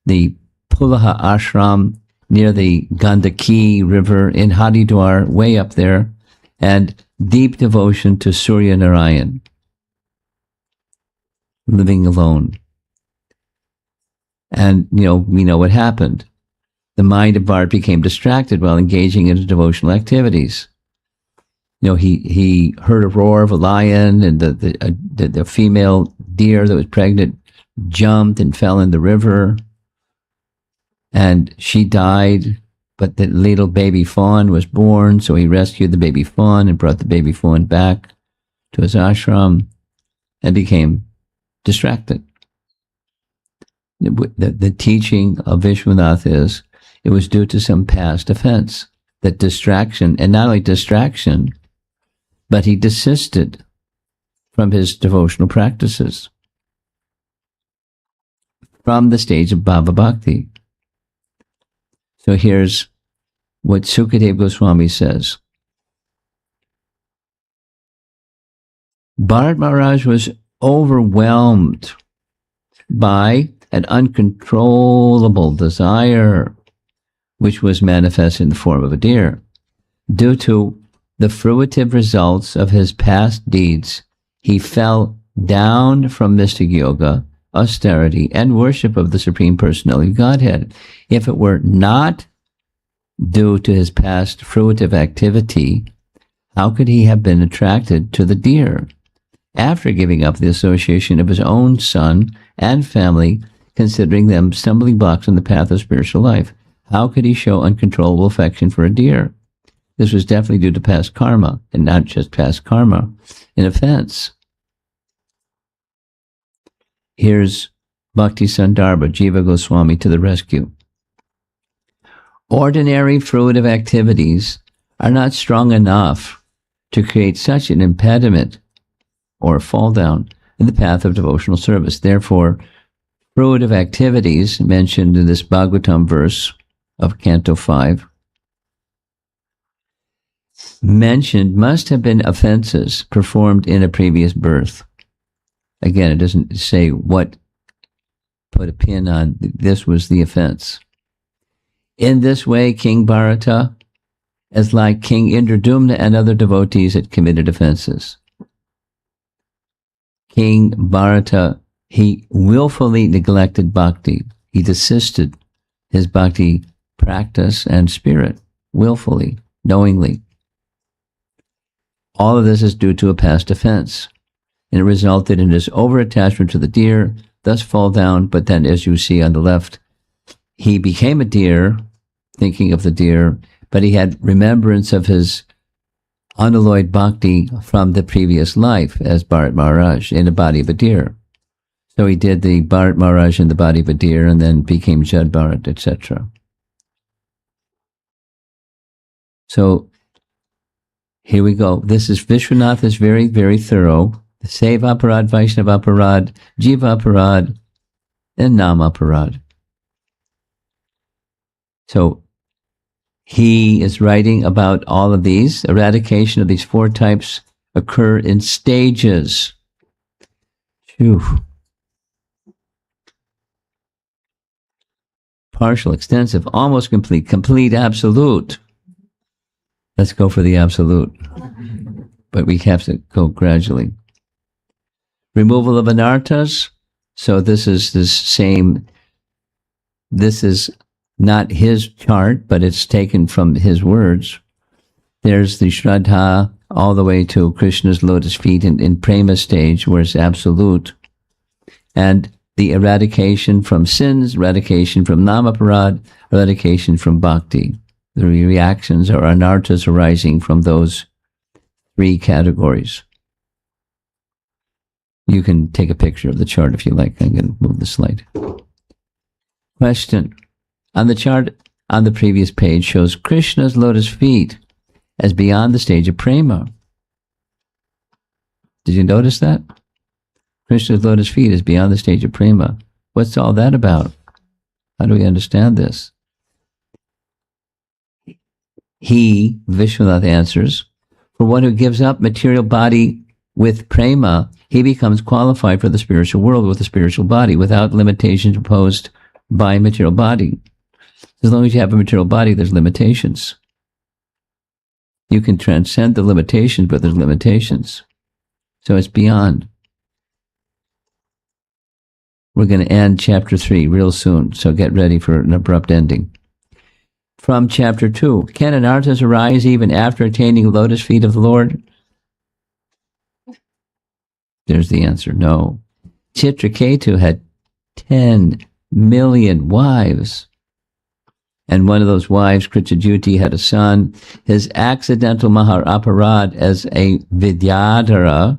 the Pulaha Ashram, near the Gandaki River in Haridwar, way up there, and deep devotion to Surya Narayan, living alone. And, we know what happened. The mind of Bharat became distracted while engaging in devotional activities. He heard a roar of a lion, and the female deer that was pregnant jumped and fell in the river, and she died. But the little baby fawn was born, so he rescued the baby fawn and brought the baby fawn back to his ashram and became distracted. The teaching of Vishwanath is, it was due to some past offense, that distraction, and not only distraction, but he desisted from his devotional practices from the stage of Bhava Bhakti. So here's what Sukadeva Goswami says. Bharat Maharaj was overwhelmed by an uncontrollable desire, which was manifest in the form of a deer. Due to the fruitive results of his past deeds, he fell down from mystic yoga, austerity, and worship of the Supreme Personality of Godhead. If it were not due to his past fruitive activity, how could he have been attracted to the deer? After giving up the association of his own son and family, considering them stumbling blocks on the path of spiritual life, how could he show uncontrollable affection for a deer? This was definitely due to past karma, and not just past karma, an offense. Here's Bhakti Sandarbha, Jiva Goswami to the rescue. Ordinary fruitive activities are not strong enough to create such an impediment or fall down in the path of devotional service. Therefore, fruitive activities mentioned in this Bhagavatam verse of Canto 5 mentioned must have been offenses performed in a previous birth. Again, it doesn't say what put a pin on this was the offense. In this way, King Bharata is like King Indradumna and other devotees that committed offenses. King Bharata, he willfully neglected bhakti. He desisted his bhakti practice and spirit, willfully, knowingly. All of this is due to a past offense, and it resulted in his over-attachment to the deer, thus fall down. But then, as you see on the left, he became a deer, thinking of the deer, but he had remembrance of his unalloyed bhakti from the previous life as Bharat Maharaj in the body of a deer. So he did the Bharat Maharaj in the body of a deer and then became Jad Bharat, etc. So here we go. This is Vishwanath is very, very thorough. Save Aparad, Vaishnav Aparad, Jiva Aparad, and Nam Aparad. So he is writing about all of these. Eradication of these four types occur in stages. Phew. Partial, extensive, almost complete, complete, absolute. Let's go for the absolute. But we have to go gradually. Removal of anarthas. So this is not his chart, but it's taken from his words. There's the Shraddha all the way to Krishna's lotus feet in Prema stage, where it's absolute. And the eradication from sins, eradication from Namaparad, eradication from Bhakti. The reactions or anarthas arising from those three categories. You can take a picture of the chart if you like. I'm going to move the slide. Question. On the chart on the previous page shows Krishna's lotus feet as beyond the stage of prema. Did you notice that? Krishna's lotus feet is beyond the stage of prema. What's all that about? How do we understand this? He, Vishwanath answers, for one who gives up material body with prema, he becomes qualified for the spiritual world with a spiritual body without limitations imposed by material body. As long as you have a material body, there's limitations. You can transcend the limitations, but there's limitations. So it's beyond. We're going to end chapter 3 real soon, so get ready for an abrupt ending. From chapter 2, can anarthas arise even after attaining lotus feet of the Lord? There's the answer, no. Chitraketu had 10 million wives. And one of those wives, Kritajuti, had a son. His accidental mahar aparad as a Vidyadhara,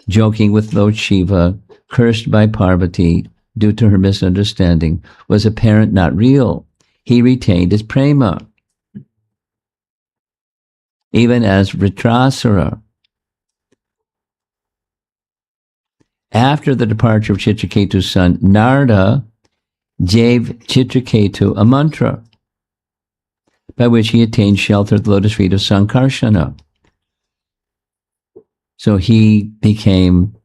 joking with Lord Shiva, cursed by Parvati due to her misunderstanding, was apparent not real. He retained his prema. Even as Vritrasura. After the departure of Chitraketu's son, Narada gave Chitraketu a mantra by which he attained shelter at the lotus feet of Sankarsana. So he became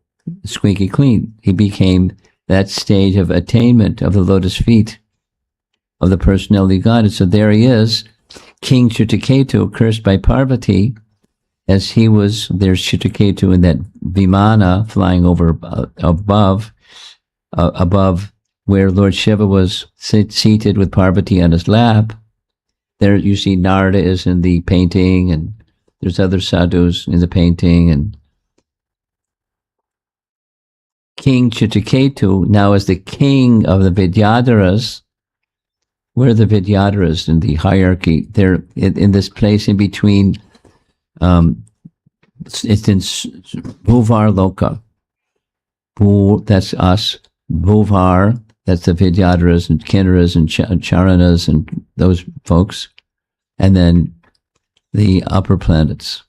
squeaky clean. He became that stage of attainment of the lotus feet of the personality of God. And so there he is, King Chitraketu, cursed by Parvati, as he was, there's Chitraketu in that Vimana flying over above where Lord Shiva was seated with Parvati on his lap. There you see Narada is in the painting, and there's other sadhus in the painting, and King Chitraketu now is the king of the Vidyadharas. Where are the Vidyadharas in the hierarchy? They're in this place in between. It's in Bhuvar Loka. That's us. Bhuvar, that's the Vidyadharas and Kinnaras and Charanas and those folks. And then the upper planets.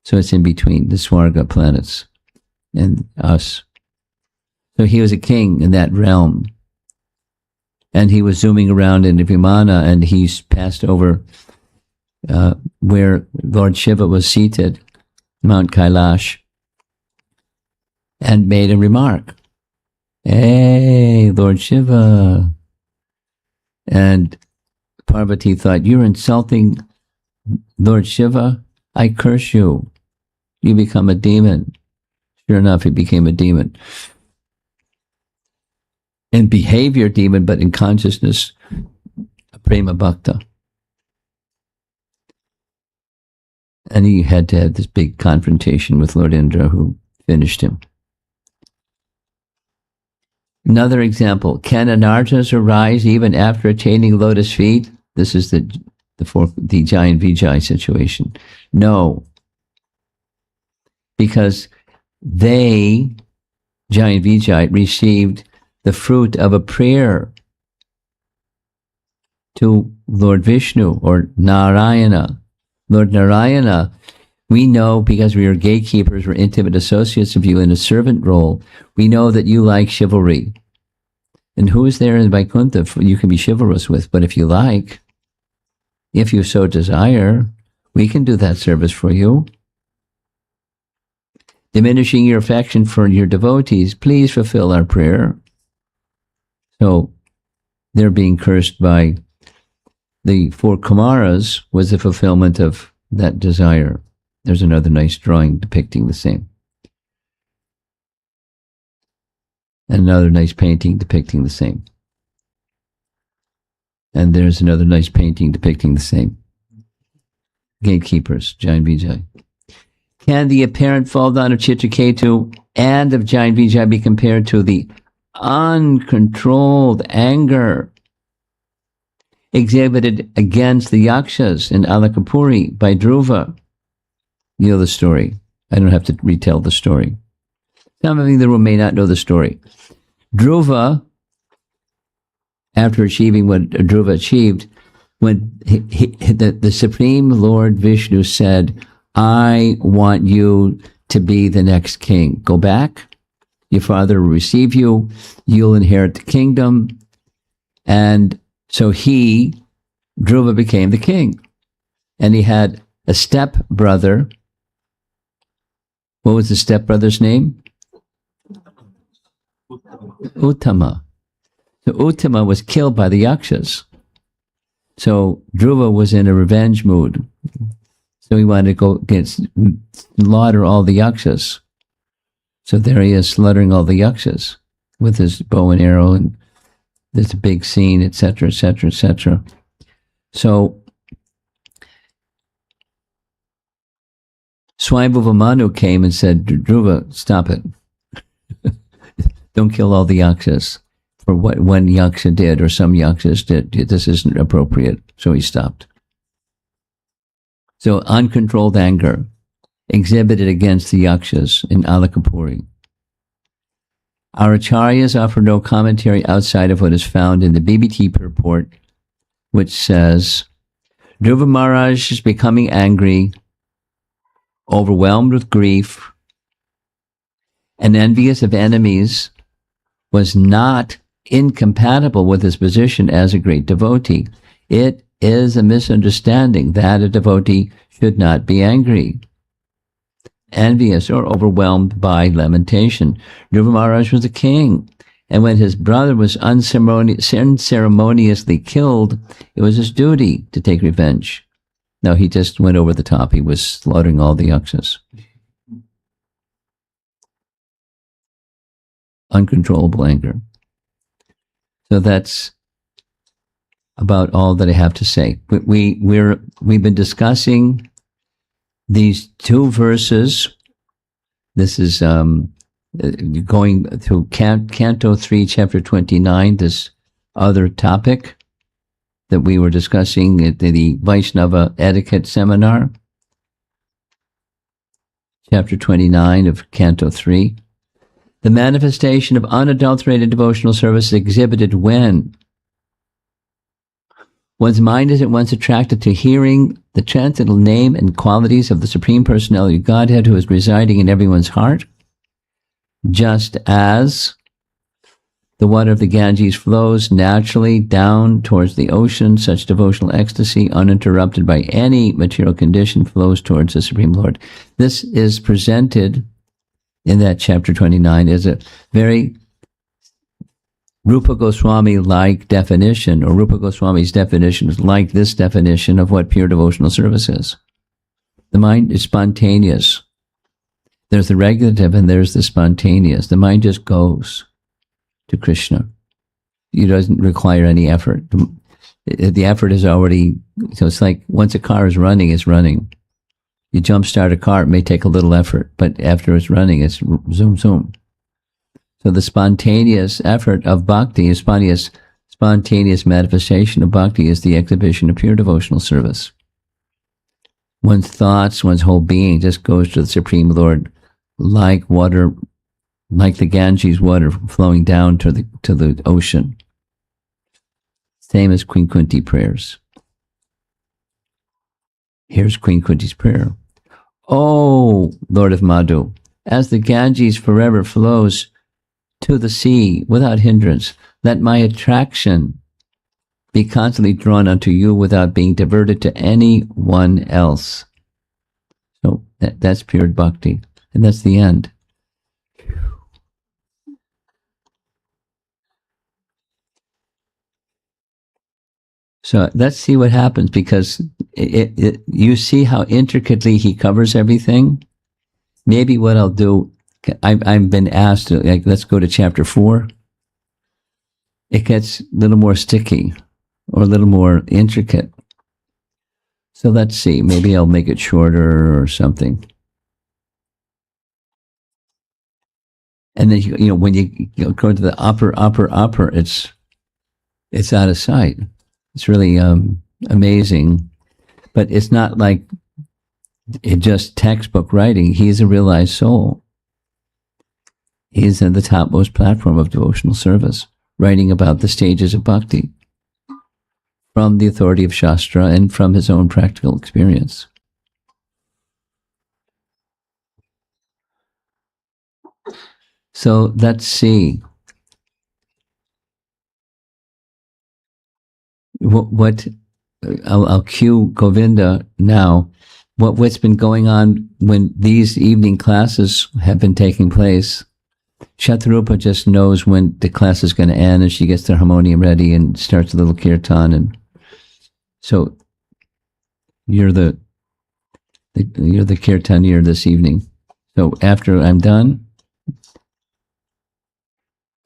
So it's in between the Swarga planets and us. So he was a king in that realm. And he was zooming around in the Vimana, and he's passed over where Lord Shiva was seated, Mount Kailash, and made a remark. Hey, Lord Shiva. And Parvati thought, you're insulting Lord Shiva? I curse you. You become a demon. Sure enough, he became a demon. In behavior, demon, but in consciousness, a prema bhakta. And he had to have this big confrontation with Lord Indra, who finished him. Another example, can anarthas arise even after attaining lotus feet? This is the giant Vijay situation. No. Because they, giant Vijay, received the fruit of a prayer to Lord Vishnu or Narayana. Lord Narayana, we know because we are gatekeepers, we're intimate associates of you in a servant role, we know that you like chivalry. And who is there in Vaikuntha you can be chivalrous with? But if you like, if you so desire, we can do that service for you. Diminishing your affection for your devotees, please fulfill our prayer. So they're being cursed by the 4 Kumaras was the fulfillment of that desire. There's another nice drawing depicting the same. And another nice painting depicting the same. And there's another nice painting depicting the same. Gatekeepers, Giant Vijay. Can the apparent fall down of Chitraketu and of Giant Vijay be compared to the uncontrolled anger exhibited against the Yakshas in Alakapuri by Dhruva? You know the story. I don't have to retell the story. Some of you in the room may not know the story. Dhruva, after achieving what Dhruva achieved, when the Supreme Lord Vishnu said, I want you to be the next king. Go back. Your father will receive you. You'll inherit the kingdom. And so Dhruva became the king. And he had a step-brother. What was the step-brother's name? Uttama. So Uttama was killed by the Yakshas. So Dhruva was in a revenge mood. So he wanted to go slaughter all the Yakshas. So there he is slaughtering all the Yakshas with his bow and arrow, and there's a big scene, etc., etc., etc. So Swayambhuva Manu came and said, Dhruva, stop it. Don't kill all the Yakshas. For what one Yaksha did, or some Yakshas did, this isn't appropriate. So he stopped. So uncontrolled anger exhibited against the Yakshas in Alakapuri. Our Acharyas offer no commentary outside of what is found in the BBT purport, which says, Dhruva Maharaj is becoming angry, overwhelmed with grief, and envious of enemies, was not incompatible with his position as a great devotee. It is a misunderstanding that a devotee should not be angry, envious, or overwhelmed by lamentation. Dhruva Maharaj was a king, and when his brother was unceremoniously killed, it was his duty to take revenge. No, he just went over the top. He was slaughtering all the Yakshas. Uncontrollable anger. So that's about all that I have to say. We've been discussing these two verses. This is going through Canto 3, Chapter 29, this other topic that we were discussing at the Vaishnava Etiquette Seminar. Chapter 29 of Canto 3. The manifestation of unadulterated devotional service is exhibited when one's mind is at once attracted to hearing the transcendental name and qualities of the Supreme Personality of Godhead who is residing in everyone's heart, just as the water of the Ganges flows naturally down towards the ocean. Such devotional ecstasy, uninterrupted by any material condition, flows towards the Supreme Lord. This is presented in that chapter 29 is a very Rupa Goswami-like definition, or Rupa Goswami's definition is like this definition of what pure devotional service is. The mind is spontaneous. There's the regulative and there's the spontaneous. The mind just goes to Krishna. It doesn't require any effort. The effort is already, so it's like once a car is running, it's running. You jumpstart a car, it may take a little effort, but after it's running, it's zoom, zoom. So the spontaneous effort of bhakti, spontaneous manifestation of bhakti is the exhibition of pure devotional service. One's thoughts, one's whole being just goes to the Supreme Lord like water, like the Ganges water flowing down to the ocean. Same as Queen Kunti prayers. Here's Queen Kunti's prayer. Oh, Lord of Madhu, as the Ganges forever flows to the sea without hindrance, let my attraction be constantly drawn unto you without being diverted to anyone else. So that's pure bhakti, and that's the end. So let's see what happens, because you see how intricately he covers everything. Maybe what I'll do, I've been asked to, like, let's go to chapter 4. It gets a little more sticky or a little more intricate. So let's see. Maybe I'll make it shorter or something. And then when you go to the upper, it's out of sight. It's really amazing, but it's not like just textbook writing. He is a realized soul. He is in the topmost platform of devotional service, writing about the stages of bhakti from the authority of Shastra and from his own practical experience. So let's see what I'll cue Govinda now. What's been going on when these evening classes have been taking place? Shatarupa just knows when the class is going to end, and she gets the harmonium ready and starts a little kirtan. And so you're the kirtanier this evening. So after I'm done,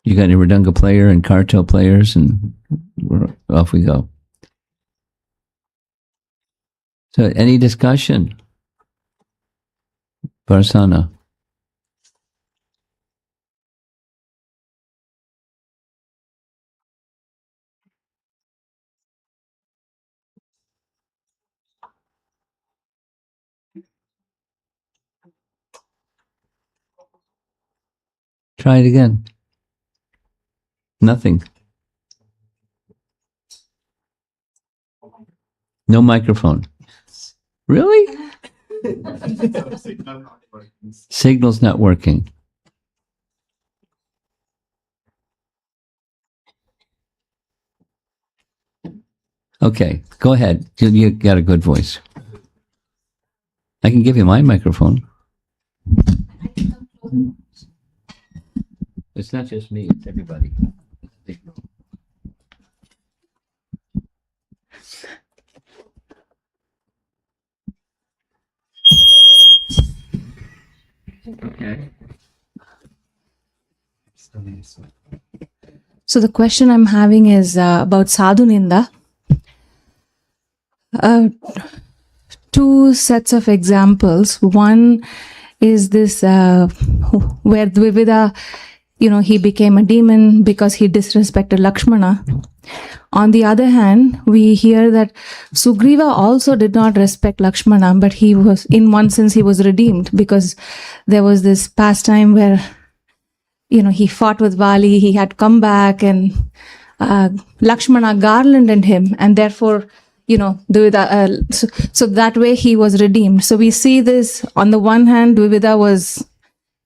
you got a Mridanga player and kartal players, and off we go. So any discussion? Varsana. Try it again. Nothing. No microphone. Really? Signal's not working. Okay, go ahead. You got a good voice. I can give you my microphone. It's not just me, it's everybody. Okay. So the question I'm having is about sadhu ninda. Two sets of examples. One is this where Dvivida, he became a demon because he disrespected Lakshmana. On the other hand, we hear that Sugriva also did not respect Lakshmana, but he was, in one sense, he was redeemed because there was this pastime where, he fought with Vali, he had come back, and Lakshmana garlanded him, and therefore, Dvivida, so that way he was redeemed. So we see this, on the one hand, Dvivida was,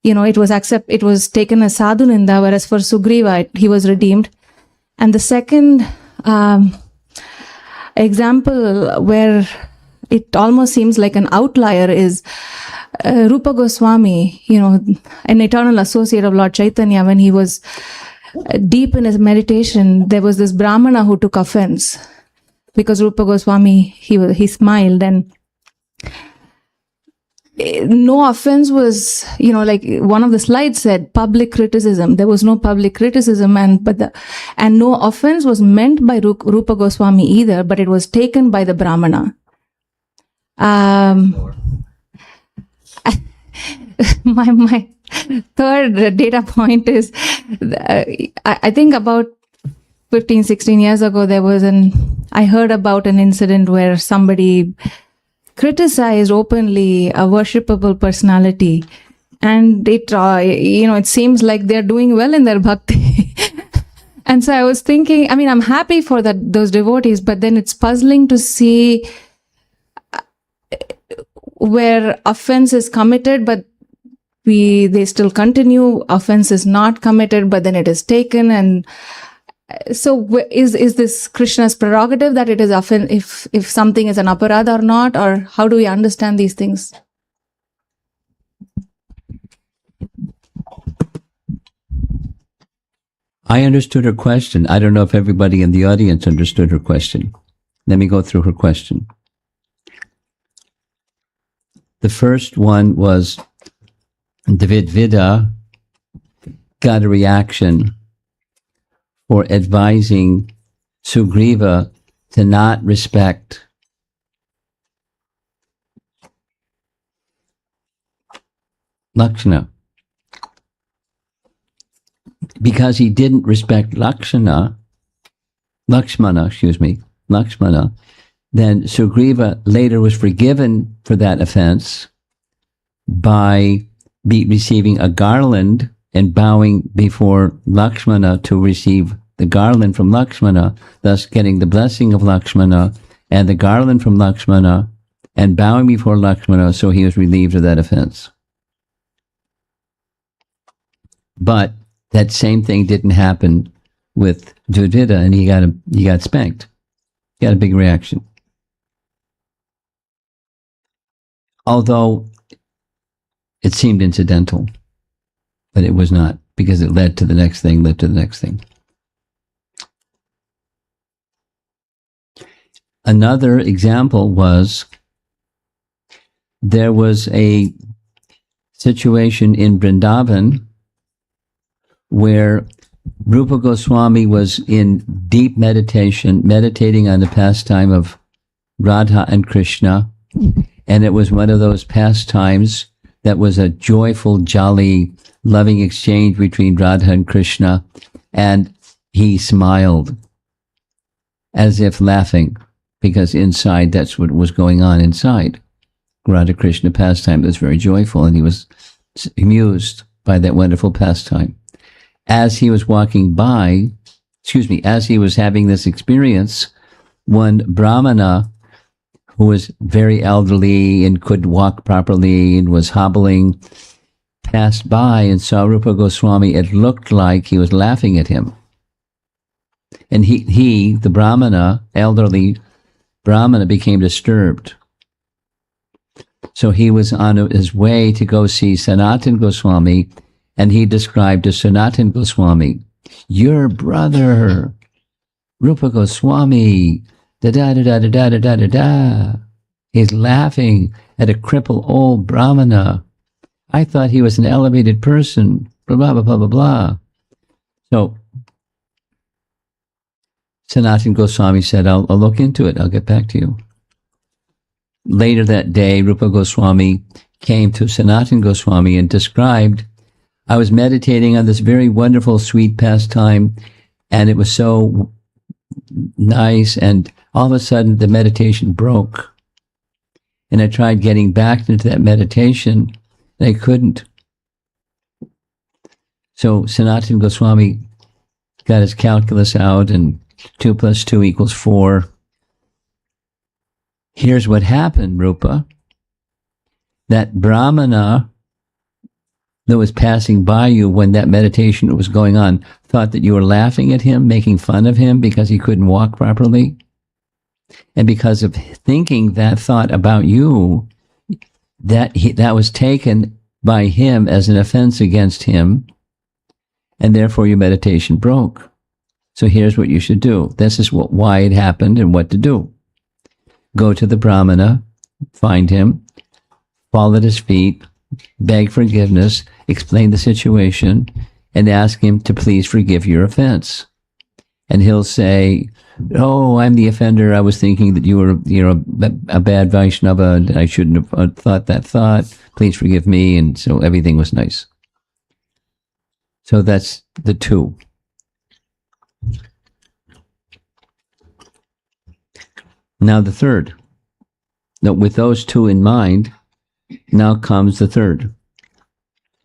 it was taken as sadhu ninda, whereas for Sugriva, he was redeemed. And the second example where it almost seems like an outlier is Rupa Goswami, an eternal associate of Lord Chaitanya. When he was deep in his meditation, there was this Brahmana who took offense because Rupa Goswami, he smiled, and no offense was, like one of the slides said, public criticism. There was no public criticism, and no offense was meant by Rupa Goswami either, but it was taken by the Brahmana. My third data point is, I think about 15, 16 years ago, I heard about an incident where somebody criticized openly a worshipable personality, and it seems like they're doing well in their bhakti. And so I was thinking, I'm happy for those devotees, but then it's puzzling to see where offense is committed, but they still continue. Offense is not committed, but then it is taken. And so is this Krishna's prerogative that it is often if something is an aparadha or not, or how do we understand these things? I understood her question. I don't know if everybody in the audience understood her question. Let me go through her question. The first one was Dvivida got a reaction for advising Sugriva to not respect Lakshmana. Because he didn't respect Lakshmana, then Sugriva later was forgiven for that offense by receiving a garland and bowing before Lakshmana to receive the garland from Lakshmana, thus getting the blessing of Lakshmana and the garland from Lakshmana and bowing before Lakshmana, so he was relieved of that offense. But that same thing didn't happen with Dvidita, and he got spanked. He got a big reaction. Although it seemed incidental, but it was not, because it led to the next thing, led to the next thing. Another example was, there was a situation in Vrindavan where Rupa Goswami was in deep meditation, meditating on the pastime of Radha and Krishna, and it was one of those pastimes that was a joyful, jolly, loving exchange between Radha and Krishna, and he smiled as if laughing, because inside that's what was going on inside. Radha Krishna pastime was very joyful, and he was amused by that wonderful pastime. As he was walking by, as he was having this experience, one Brahmana who was very elderly and couldn't walk properly and was hobbling, passed by and saw Rupa Goswami. It looked like he was laughing at him. And he, the Brahmana, elderly Brahmana, became disturbed. So he was on his way to go see Sanatan Goswami, and he described to Sanatan Goswami, "Your brother, Rupa Goswami, da-da-da-da-da-da-da-da-da. He's laughing at a crippled old Brahmana. I thought he was an elevated person, blah, blah, blah, blah, blah, blah." So Sanatan Goswami said, I'll look into it. I'll get back to you. Later that day, Rupa Goswami came to Sanatan Goswami and described, "I was meditating on this very wonderful, sweet pastime, and it was so nice, and all of a sudden the meditation broke. And I tried getting back into that meditation, and I couldn't." So Sanatan Goswami got his calculus out, and 2 + 2 = 4. "Here's what happened, Rupa. That Brahmana that was passing by you when that meditation was going on thought that you were laughing at him, making fun of him because he couldn't walk properly. And because of thinking that thought about you, that was taken by him as an offense against him, and therefore your meditation broke. So here's what you should do. This is why it happened and what to do. Go to the Brahmana, find him, fall at his feet, beg forgiveness, explain the situation, and ask him to please forgive your offense. And he'll say, "Oh, I'm the offender. I was thinking that you were, a bad Vaishnava, and I shouldn't have thought that thought. Please forgive me." And so everything was nice. So that's the 2. Now the 3rd. Now, with those 2 in mind, now comes the 3rd.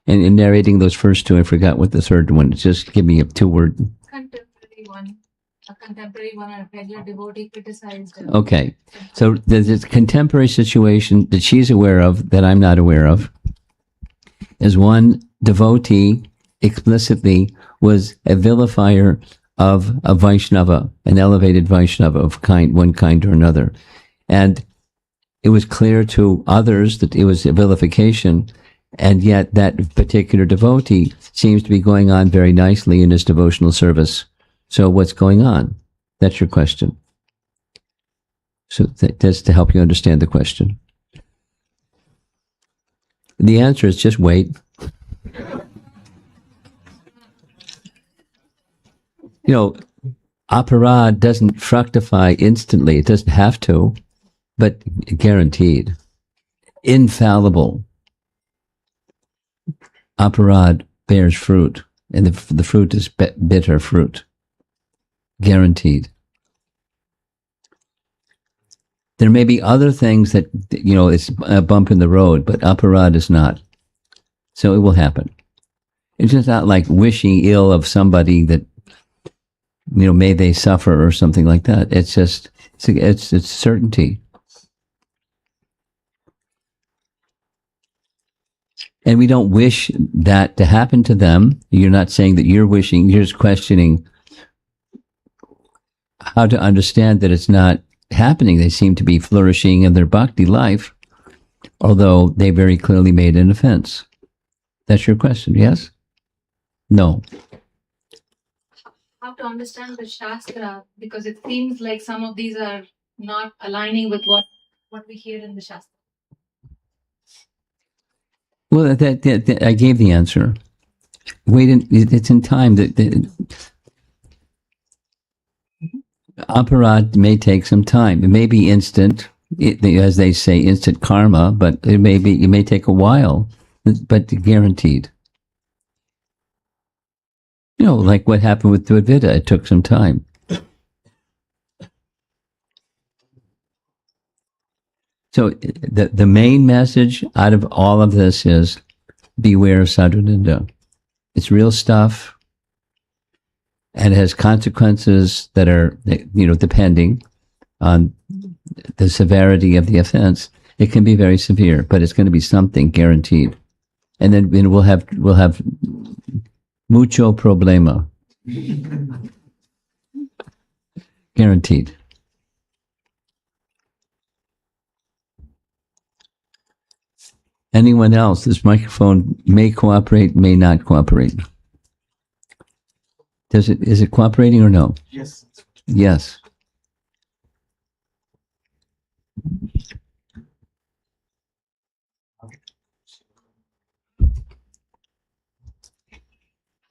And in narrating those first 2, I forgot what the 3rd one is. Just give me a 2-word. Contemporary one. A contemporary one, a regular devotee criticized. Okay. So there's this contemporary situation that she's aware of, that I'm not aware of, is one devotee explicitly was a vilifier of a Vaishnava, an elevated Vaishnava of one kind or another. And it was clear to others that it was a vilification, and yet that particular devotee seems to be going on very nicely in his devotional service. So what's going on? That's your question. So that's to help you understand the question. The answer is just wait. Aparad doesn't fructify instantly. It doesn't have to, but guaranteed. Infallible. Aparad bears fruit, and the fruit is bitter fruit. Guaranteed. There may be other things that, it's a bump in the road, but aparad is not. So it will happen. It's just not like wishing ill of somebody that, may they suffer or something like that. It's just, it's certainty. And we don't wish that to happen to them. You're not saying that you're wishing, you're just questioning how to understand that it's not happening. They seem to be flourishing in their bhakti life, although they very clearly made an offense. That's your question, yes? No. How to understand the Shastra, because it seems like some of these are not aligning with what we hear in the Shastra. Well, I gave the answer. It's in time. Aparad may take some time. It may be instant, as they say, instant karma, but it may take a while, but guaranteed. Like what happened with Dvivida, it took some time. So the main message out of all of this is beware of sadhuninda. It's real stuff, and it has consequences that are, depending on the severity of the offense. It can be very severe, but it's going to be something guaranteed. And then we'll have mucho problema. Guaranteed. Anyone else? This microphone may cooperate, may not cooperate. Is it cooperating or no? Yes. Yes.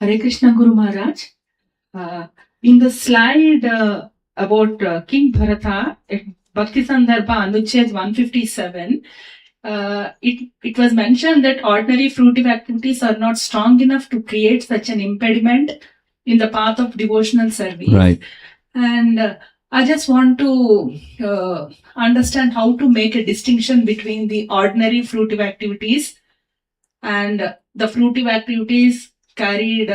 Hare Krishna Guru Maharaj. In the slide about King Bharata, at Bhakti Sandarbha Anuched 157, it was mentioned that ordinary fruitive activities are not strong enough to create such an impediment in the path of devotional service. Right. And I just want to understand how to make a distinction between the ordinary fruitive activities and the fruitive activities carried,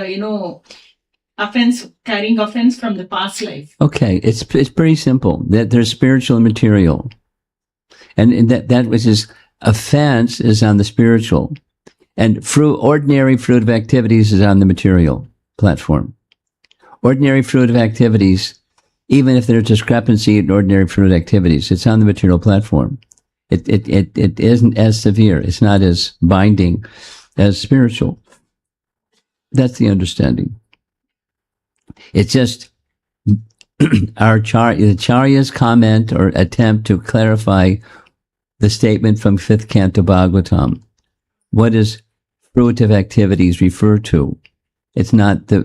carrying offense from the past life. Okay, it's pretty simple. That there's spiritual and material, and that which is offense is on the spiritual, and ordinary fruitive activities is on the material platform. Ordinary fruitive activities, even if there's discrepancy in ordinary fruitive activities, it's on the material platform. It isn't as severe. It's not as binding as spiritual. That's the understanding. It's just the Acharya's comment or attempt to clarify the statement from 5th Canto Bhagavatam. What does fruitive activities refer to? It's not the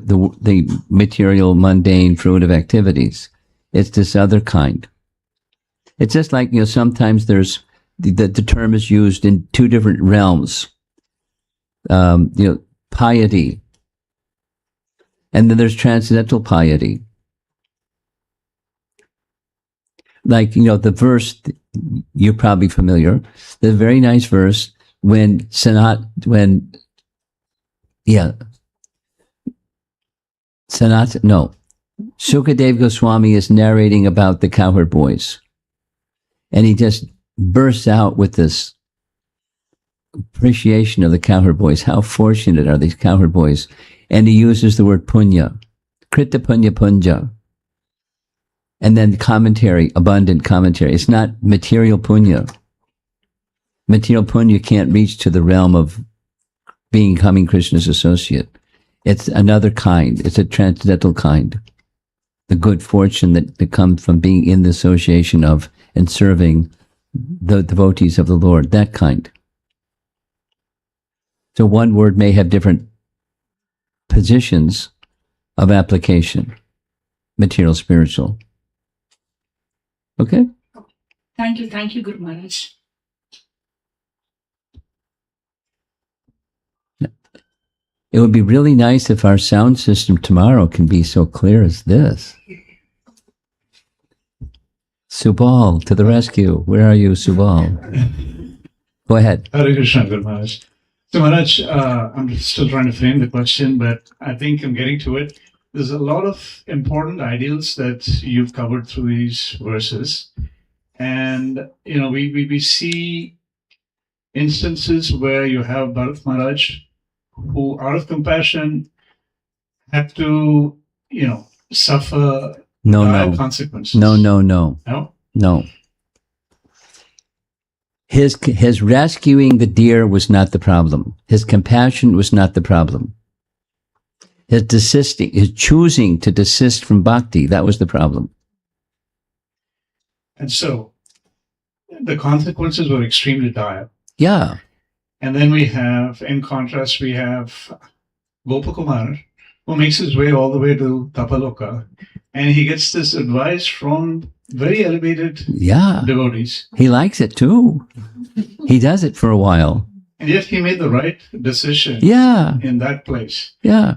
material, mundane fruitive activities. It's this other kind. It's just like, sometimes there's the term is used in two different realms. Piety. And then there's transcendental piety. Like, the verse, you're probably familiar, the very nice verse Sukadev Goswami is narrating about the cowherd boys. And he just bursts out with this appreciation of the cowherd boys. How fortunate are these cowherd boys? And he uses the word punya, krita punya punja. And then commentary, abundant commentary. It's not material punya. Material punya can't reach to the realm of becoming Krishna's associate. It's another kind. It's a transcendental kind. The good fortune that comes from being in the association of and serving the devotees of the Lord, that kind. So one word may have different positions of application, material, spiritual. Okay? Thank you, Guru Maharaj. It would be really nice if our sound system tomorrow can be so clear as this. Subal, to the rescue. Where are you, Subal? Go ahead. Hare Krishna, Guru Maharaj. So Maharaj, I'm still trying to frame the question, but I think I'm getting to it. There's a lot of important ideals that you've covered through these verses. And, you know, we see instances where you have Bharat Maharaj who, out of compassion, had to, you know, suffer dire consequences. No. No? His rescuing the deer was not the problem. His compassion was not the problem. His choosing to desist from bhakti, that was the problem. And so the consequences were extremely dire. Yeah. And then we have, in contrast, we have Gopakumar, who makes his way all the way to Tapaloka, and he gets this advice from very elevated devotees. He likes it too. He does it for a while. And yet he made the right decision in that place. Yeah.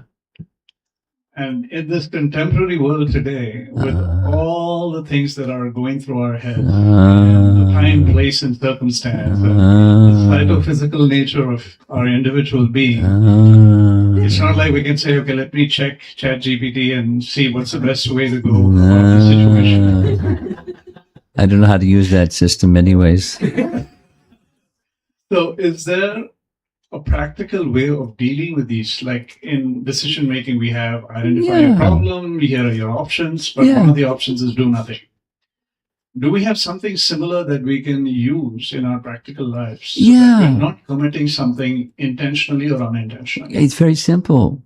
And in this contemporary world today, with all the things that are going through our heads, the time, place, and circumstance, the psychophysical nature of our individual being, it's not like we can say, okay, let me check ChatGPT and see what's the best way to go about the situation. I don't know how to use that system anyways. So is there a practical way of dealing with these? Like in decision making, we have identify a problem, here are your options, but one of the options is do nothing. Do we have something similar that we can use in our practical lives? So that we're not committing something intentionally or unintentionally. It's very simple.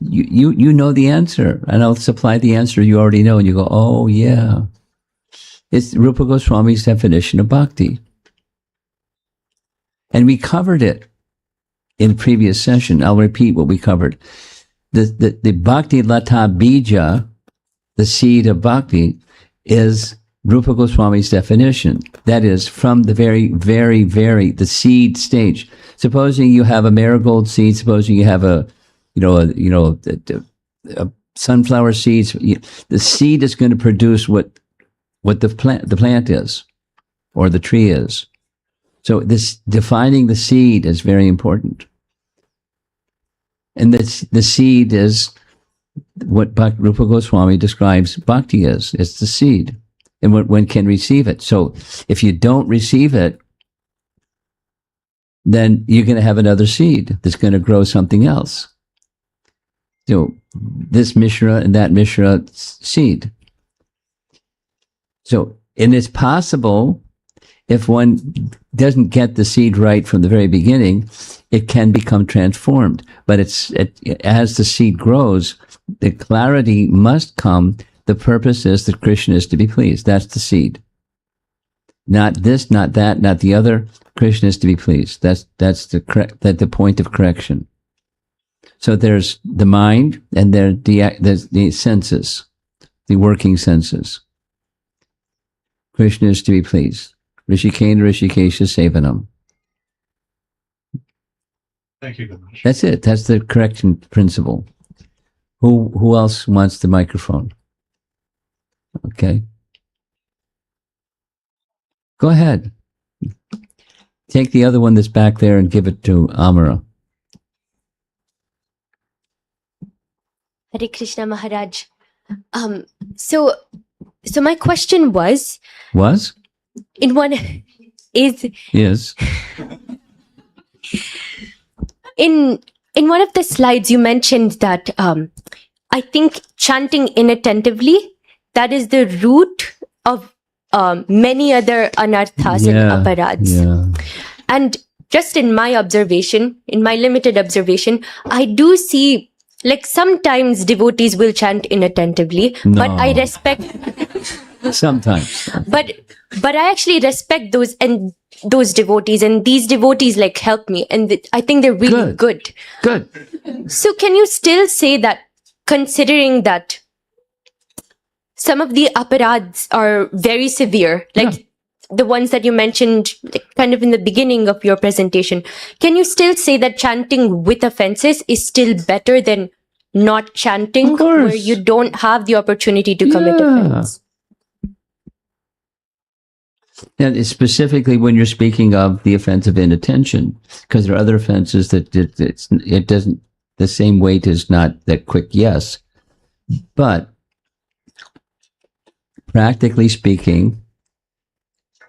You know the answer, and I'll supply the answer you already know, and you go, oh yeah. It's Rupa Goswami's definition of bhakti. And we covered it in the previous session. I'll repeat what we covered. The bhakti lata bija, the seed of bhakti, is Rupa Goswami's definition. That is, from the the seed stage. Supposing you have a marigold seed, supposing you have a sunflower seeds, the seed is going to produce what the plant is, or the tree is. So this defining the seed is very important. And the seed is what Rupa Goswami describes bhakti is. It's the seed. And one can receive it. So if you don't receive it, then you're going to have another seed that's going to grow something else. So this Mishra and that Mishra seed. So, and it's possible, if one doesn't get the seed right from the very beginning, it can become transformed. But as the seed grows, the clarity must come. The purpose is that Krishna is to be pleased. That's the seed. Not this, not that, not the other. Krishna is to be pleased. That's the point of correction. So there's the mind, and there's the senses, the working senses. Krishna is to be pleased. Rishikena Rishikesha Sevanam. Thank you very much. That's it. That's the correction principle. Who else wants the microphone? Okay. Go ahead. Take the other one that's back there and give it to Amara. Hare Krishna Maharaj. So my question was? In one of the slides you mentioned that I think chanting inattentively, that is the root of many other anarthas and aparads. Yeah. And just in my observation, in my limited observation, I do see, like, sometimes devotees will chant inattentively, but I respect... Sometimes. But I actually respect those devotees, and these devotees like help me, and I think they're really good. Good. So can you still say that, considering that some of the aparads are very severe, like the ones that you mentioned like, kind of in the beginning of your presentation, can you still say that chanting with offenses is still better than not chanting, where you don't have the opportunity to commit offense? And it's specifically when you're speaking of the offense of inattention, because there are other offenses that it doesn't, the same weight is not that quick yes. But practically speaking,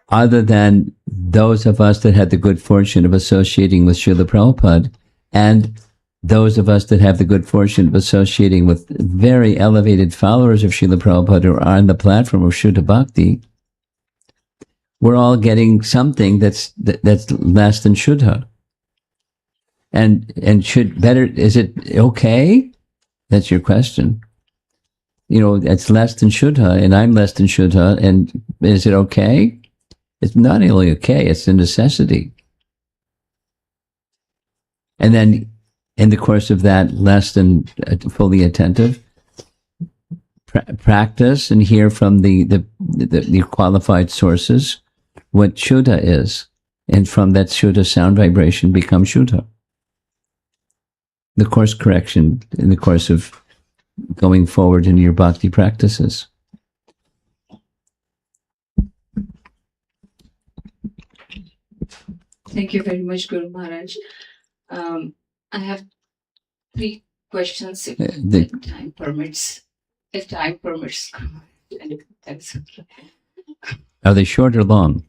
other than those of us that had the good fortune of associating with Srila Prabhupada, and those of us that have the good fortune of associating with very elevated followers of Srila Prabhupada who are on the platform of Shuddha Bhakti, we're all getting something that's less than Shuddha. And should better, is it okay? That's your question. You know, it's less than Shuddha, and I'm less than Shuddha, and is it okay? It's not only okay, it's a necessity. And then, in the course of that, less than fully attentive, practice and hear from the qualified sources what Shuddha is, and from that Shuddha sound vibration become Shuddha. The course correction in the course of going forward in your bhakti practices. Thank you very much, Guru Maharaj. I have 3 questions if time permits. If time permits, that's okay. Are they short or long?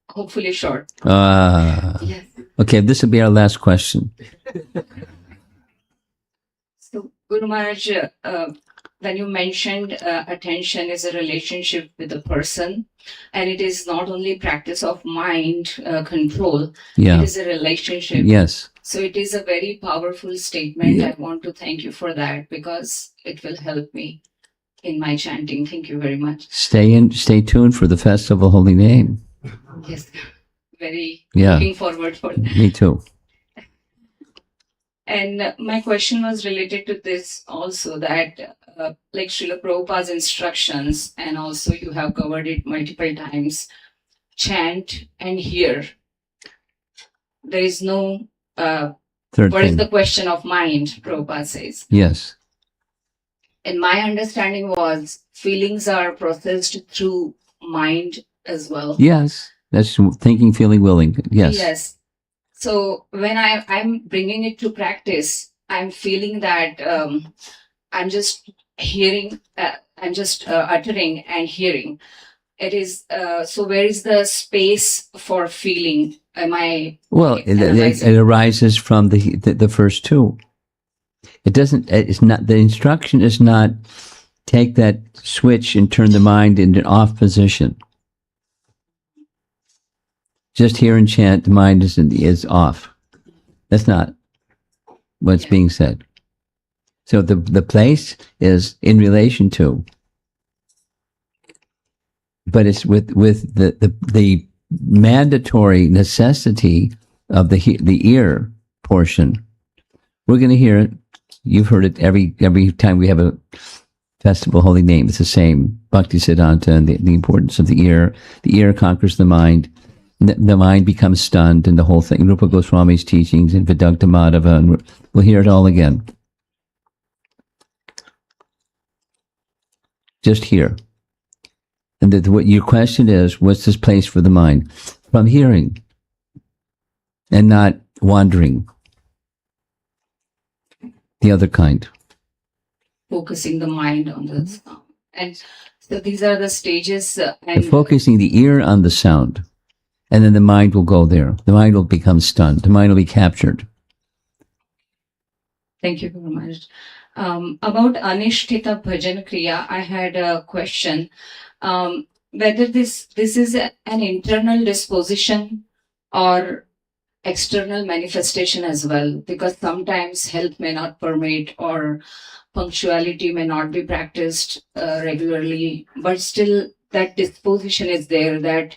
Hopefully short. Yes. Okay, this will be our last question. So, Guru Maharaj, when you mentioned attention is a relationship with the person, and it is not only practice of mind control, Yeah. it is a relationship. Yes. So it is a very powerful statement. I want to thank you for that because it will help me in my chanting. Thank you very much. Stay tuned for the Festival of Holy Name. Yes, very Yeah. looking forward for that. Me too. And my question was related to this also, that like Srila Prabhupada's instructions, and also you have covered it multiple times, chant and hear. There is no, Third what is thing. the question of mind, Prabhupada says. Yes. And my understanding was feelings are processed through mind as well. Yes. That's thinking, feeling, willing. Yes. Yes. So when I'm bringing it to practice, I'm feeling that I'm just hearing, I'm just uttering and hearing. It is, so where is the space for feeling? Am I? Well, it arises from the first two. It doesn't, it's not, the instruction is not take that switch and turn the mind into an off position. Just hear and chant, the mind is off. That's not what's being said. So the place is in relation to, but it's with the mandatory necessity of the ear portion. We're going to hear it. You've heard it every time we have a festival of holy name. It's the same. Bhakti Siddhanta and the importance of the ear. The ear conquers the mind. The mind becomes stunned, and the whole thing. Rupa Goswami's teachings and Vedanta Madhava, and we'll hear it all again. Just here. And what your question is, what's this place for the mind? From hearing and not wandering. The other kind. Focusing the mind on the sound. And so these are the stages. And Focusing the ear on the sound. And then the mind will go there. The mind will become stunned. The mind will be captured. Thank you very much. About Anishtita Bhajan Kriya, I had a question. Whether this is an internal disposition or external manifestation as well, because sometimes health may not permit or punctuality may not be practiced regularly, but still that disposition is there, that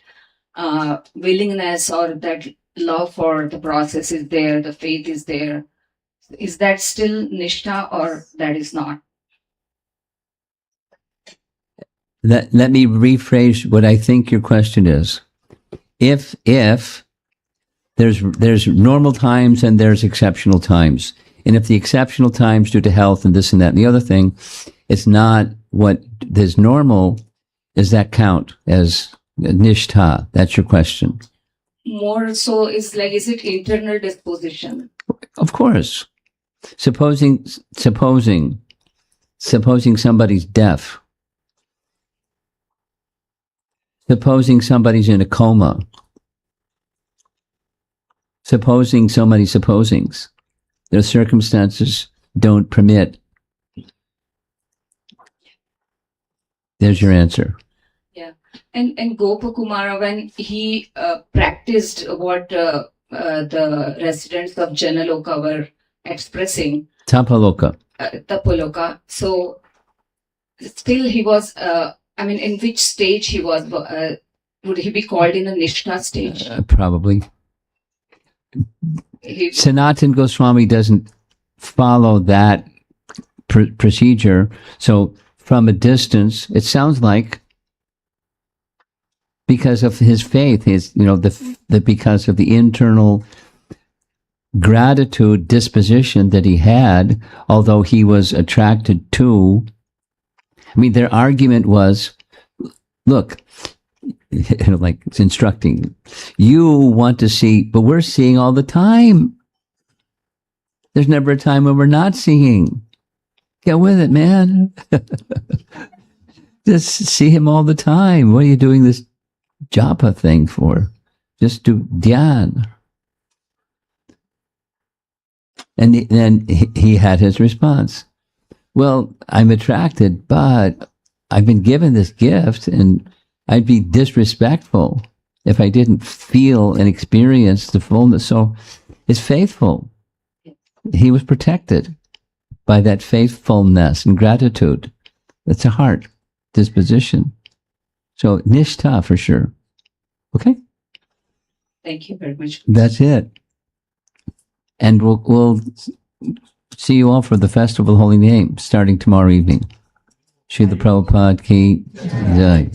willingness or that love for the process is there, the faith is there. Is that still nishtha or that is not? Let me rephrase what I think your question is. If there's normal times and there's exceptional times, and if the exceptional times due to health and this and that and the other thing, it's not what is normal, is that count as Nishtha, that's your question. More so is it internal disposition? Of course. Supposing somebody's deaf. Supposing somebody's in a coma. Supposing so many supposings. Their circumstances don't permit. There's your answer. Yeah. And Gopakumara, when he practiced what the residents of Janaloka were expressing, Tapaloka. Tapaloka, so still he was, in which stage he was, would he be called in a Nishtha stage? Probably. He, Sanatan Goswami doesn't follow that procedure. So from a distance, it sounds like because of his faith, because of the internal gratitude disposition that he had, although he was attracted to. Their argument was, look, like it's instructing, you want to see, but we're seeing all the time. There's never a time when we're not seeing. Get with it, man. Just see him all the time. What are you doing this japa thing for? Just do dhyan. And then he had his response. Well, I'm attracted, but I've been given this gift, and I'd be disrespectful if I didn't feel and experience the fullness. So it's faithful. He was protected by that faithfulness and gratitude. That's a heart disposition. So nishtha for sure. Okay? thank you very much. That's it. And we'll see you all for the Festival of Holy Name starting tomorrow evening. Srila Prabhupada ki jai.